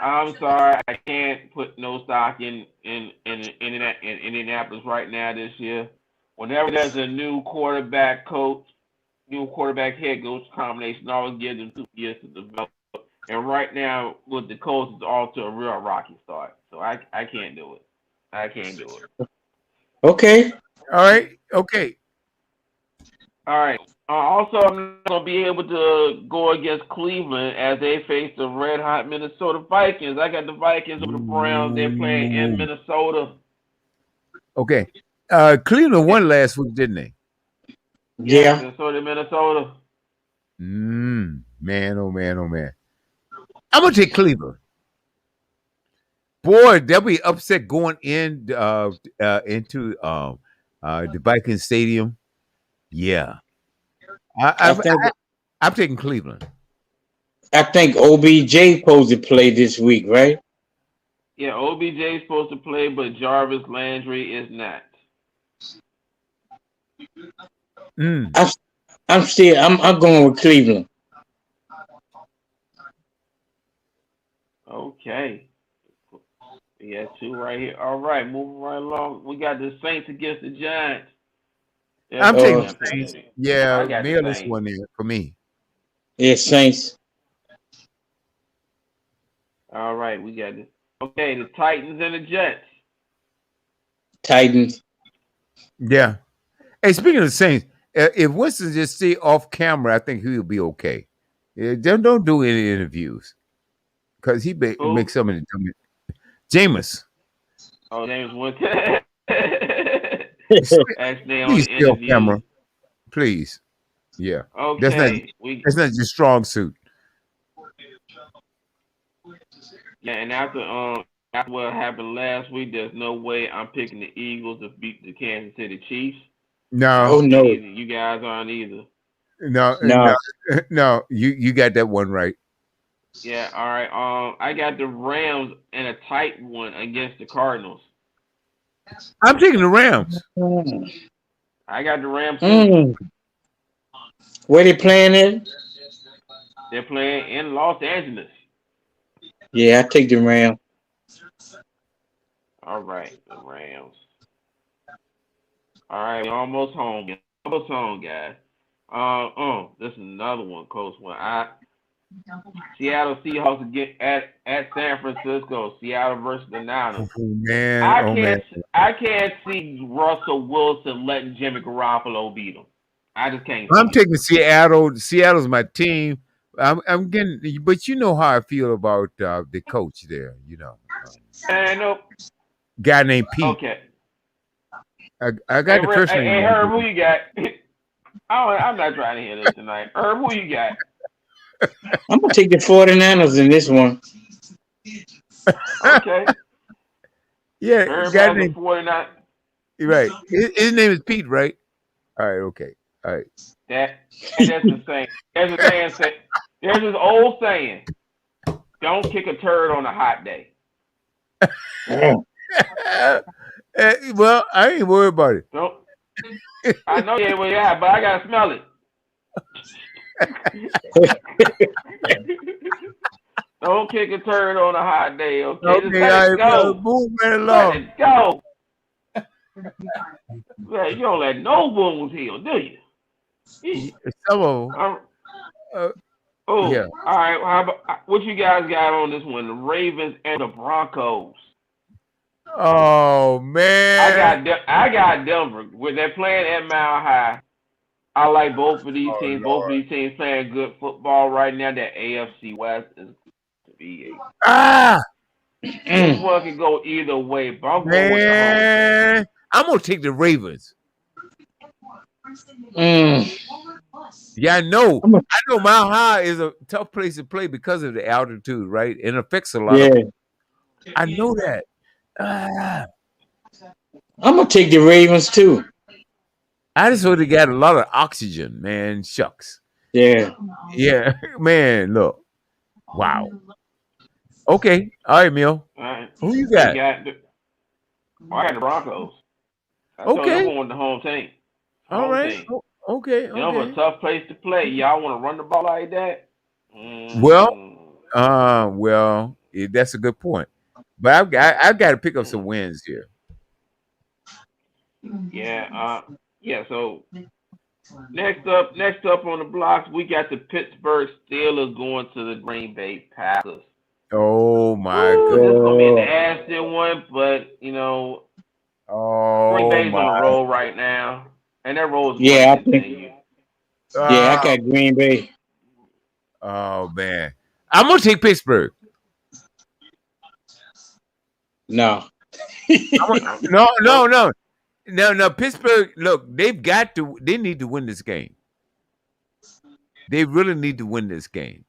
I'm sorry, I can't put no stock in Indianapolis right now this year. Whenever there's a new quarterback head coach combination, always gives them 2 years to develop. And right now, with the Colts, it's all to a real rocky start. So I can't do it. I can't do it. Okay. All right. Okay. All right. Also, I'm not going to be able to go against Cleveland as they face the red-hot Minnesota Vikings. I got the Vikings over the Browns. They're playing in Minnesota. Okay. Cleveland won last week, didn't they? Yeah. Minnesota. Man, oh man, oh man. I'm gonna take Cleveland. Boy, they'll be upset going into the Viking Stadium. Yeah. I'm taking Cleveland. I think OBJ supposed to play this week, right? Yeah, OBJ is supposed to play, but Jarvis Landry is not. I'm going with Cleveland. Okay. We got 2 right here. All right, moving right along. We got the Saints against the Giants. I'm taking the Saints. Yeah, I got the mail this Saints. one in for me. Yeah, Saints. All right, we got this. Okay, the Titans and the Jets. Titans. Yeah. Hey, speaking of the Saints, if Winston just stay off camera, I think he'll be okay. Don't do any interviews because he makes some of the dumb. Jameis. Oh, James Winston. Actually, on Please the stay off interview. camera, please. Yeah. Okay. That's not your strong suit. Yeah, and after what happened last week, there's no way I'm picking the Eagles to beat the Kansas City Chiefs. No. Oh no. You guys aren't either. No. You got that one right. Yeah, all right. I got the Rams in a tight one against the Cardinals. I'm taking the Rams. I got the Rams too. Where they playing at? They're playing in Los Angeles. Yeah, I take the Rams. All right, the Rams. All right, we're almost home. Almost home, guys. This is another one, close one. Seattle Seahawks again at San Francisco. Seattle versus the Niners. Oh, man. I can't see Russell Wilson letting Jimmy Garoppolo beat him. I just can't. I'm taking Seattle. Seattle's my team. I'm getting, but you know how I feel about the coach there. Nope. Guy named Pete. Okay. I got the first name. Hey, Herb, who you got? I'm not trying to hear this tonight. Herb, who you got? I'm gonna take the 49ers in this one. Okay. Yeah, Herb guy has named 49. Right. His name is Pete, right? All right. Okay. All right. That's the same. There's a saying. There's this old saying: "Don't kick a turd on a hot day." Well, I ain't worried about it. Don't. I know you ain't worried, but I gotta smell it. Don't kick a turd on a hot day, okay? Just let it go. Move right along. Let it go. Yeah, you don't let no wounds heal, do you? Some of them. Yeah. All right. How about, what you guys got on this one? The Ravens and the Broncos. Oh man. I got Denver. When they're playing at Mile High, I like both of these teams. Lord. Both of these teams playing good football right now. That AFC West is be Ah, this Mm. one could go either way, but I'm going with the home team. man. I'm gonna take the Ravens. Mm. Yeah, I know. I'm a- I know Mile High is a tough place to play because of the altitude, right? It affects a lot Yeah, of. I know that. Ah, I'm gonna take the Ravens too. I just would have got a lot of oxygen, man. Shucks. Yeah. Yeah, man. Look. Wow. Okay. All right, Mill. All right. Who you We got? got I got the Broncos. I told you I'm Okay. going with the home team. All Home right. team. Okay. You know, Okay. a tough place to play. Y'all want to run the ball like that? Well, that's a good point. But I've got to pick up some wins here. Yeah. So next up on the blocks, we got the Pittsburgh Steelers going to the Green Bay Packers. Oh my Ooh, goodness. this is gonna be a nasty one, but you know, Green Bay's on the roll right now, and that roll is Yeah, I going to think. continue. Yeah, I got Green Bay. Oh man. I'm gonna take Pittsburgh. No. No. Pittsburgh, look, they need to win this game. They really need to win this game.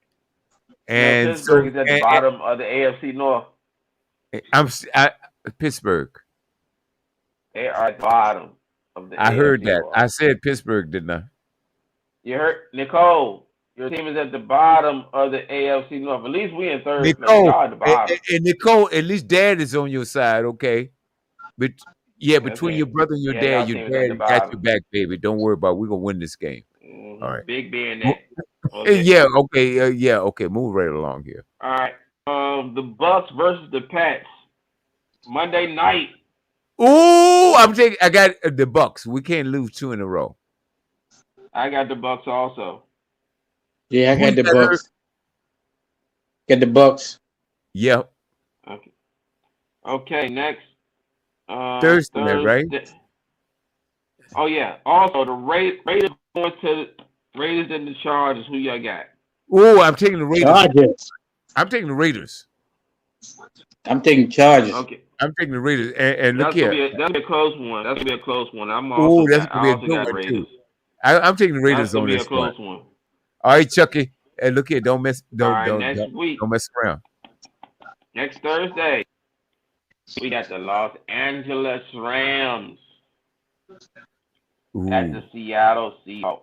And Pittsburgh is at the bottom of the AFC North. Pittsburgh. They are at the bottom of the AFC I heard that. North. I said Pittsburgh, didn't I? You heard, Nicole? Your team is at the bottom of the AFC North. At least we in third place. Nicole, Y'all at the bottom. and Nicole, at least Dad is on your side, okay? But yeah, between your brother and your Yeah, dad, y'all your team is at dad the got bottom. your back, baby. Don't worry about it. We're gonna win this game. All right. Big being that. Okay. Yeah, okay. Move right along here. All right. The Bucks versus the Pats. Monday night. Ooh, I got the Bucks. We can't lose 2 in a row. I got the Bucks also. Yeah, I Who got the you got, Herb? Bucks. Got the Bucks. Yep. Okay, next. Thursday, right? Oh yeah. Also, the Raiders going to Raiders and the Chargers. Who y'all got? Ooh, I'm taking the Raiders. Chargers. I'm taking the Raiders. I'm taking Chargers. Okay. I'm taking the Raiders. And look here. That's gonna be a close one. That's gonna be a close one. I'm also Ooh, that's got, gonna be I a also good got one Raiders. too. I'm taking the Raiders That's gonna on be a this close one. one. All right, Chucky. And look here, don't mess Next week. don't mess around. Next Thursday, we got the Los Angeles Rams at the Seattle Seahawks.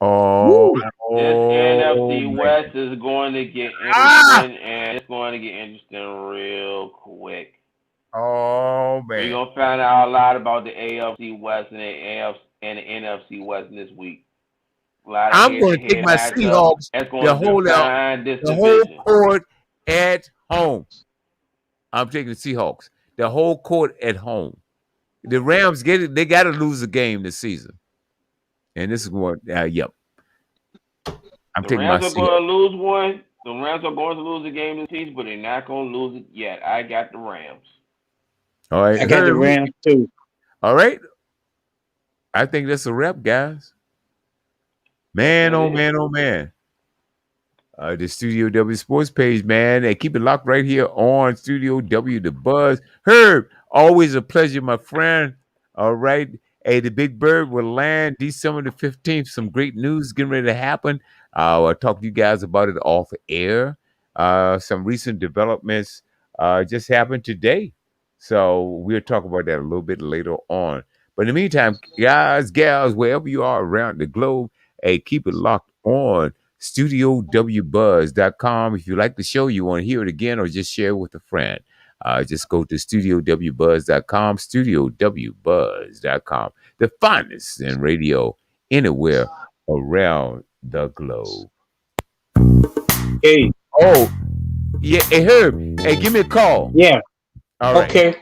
Oh, This NFC West is going to get interesting, and it's going to get interesting real quick. Oh man, We're gonna find out a lot about the AFC West and the NFC West this week. I'm going to take my Seahawks the whole court at home. I'm taking the Seahawks the whole court at home. The Rams get it; they got to lose a game this season, and this is going. Yep. I'm taking my Seahawks. The Rams are going to lose one. The Rams are going to lose a game this season, but they're not going to lose it yet. I got the Rams. All right, I got the Rams too. All right, I think that's a wrap, guys. Man, oh man. The Studio W Sports page, man. And keep it locked right here on Studio W, the Buzz. Herb, always a pleasure, my friend. All right. Hey, the Big Bird will land December the 15th. Some great news getting ready to happen. I'll talk to you guys about it off air. Some recent developments just happened today. So we'll talk about that a little bit later on. But in the meantime, guys, gals, wherever you are around the globe, hey, keep it locked on StudioWBuzz.com. If you like the show, you want to hear it again, or just share it with a friend, just go to StudioWBuzz.com, StudioWBuzz.com. The finest in radio anywhere around the globe. Hey. Oh, yeah. Hey, Herb. Hey, give me a call. Yeah. All right. Okay.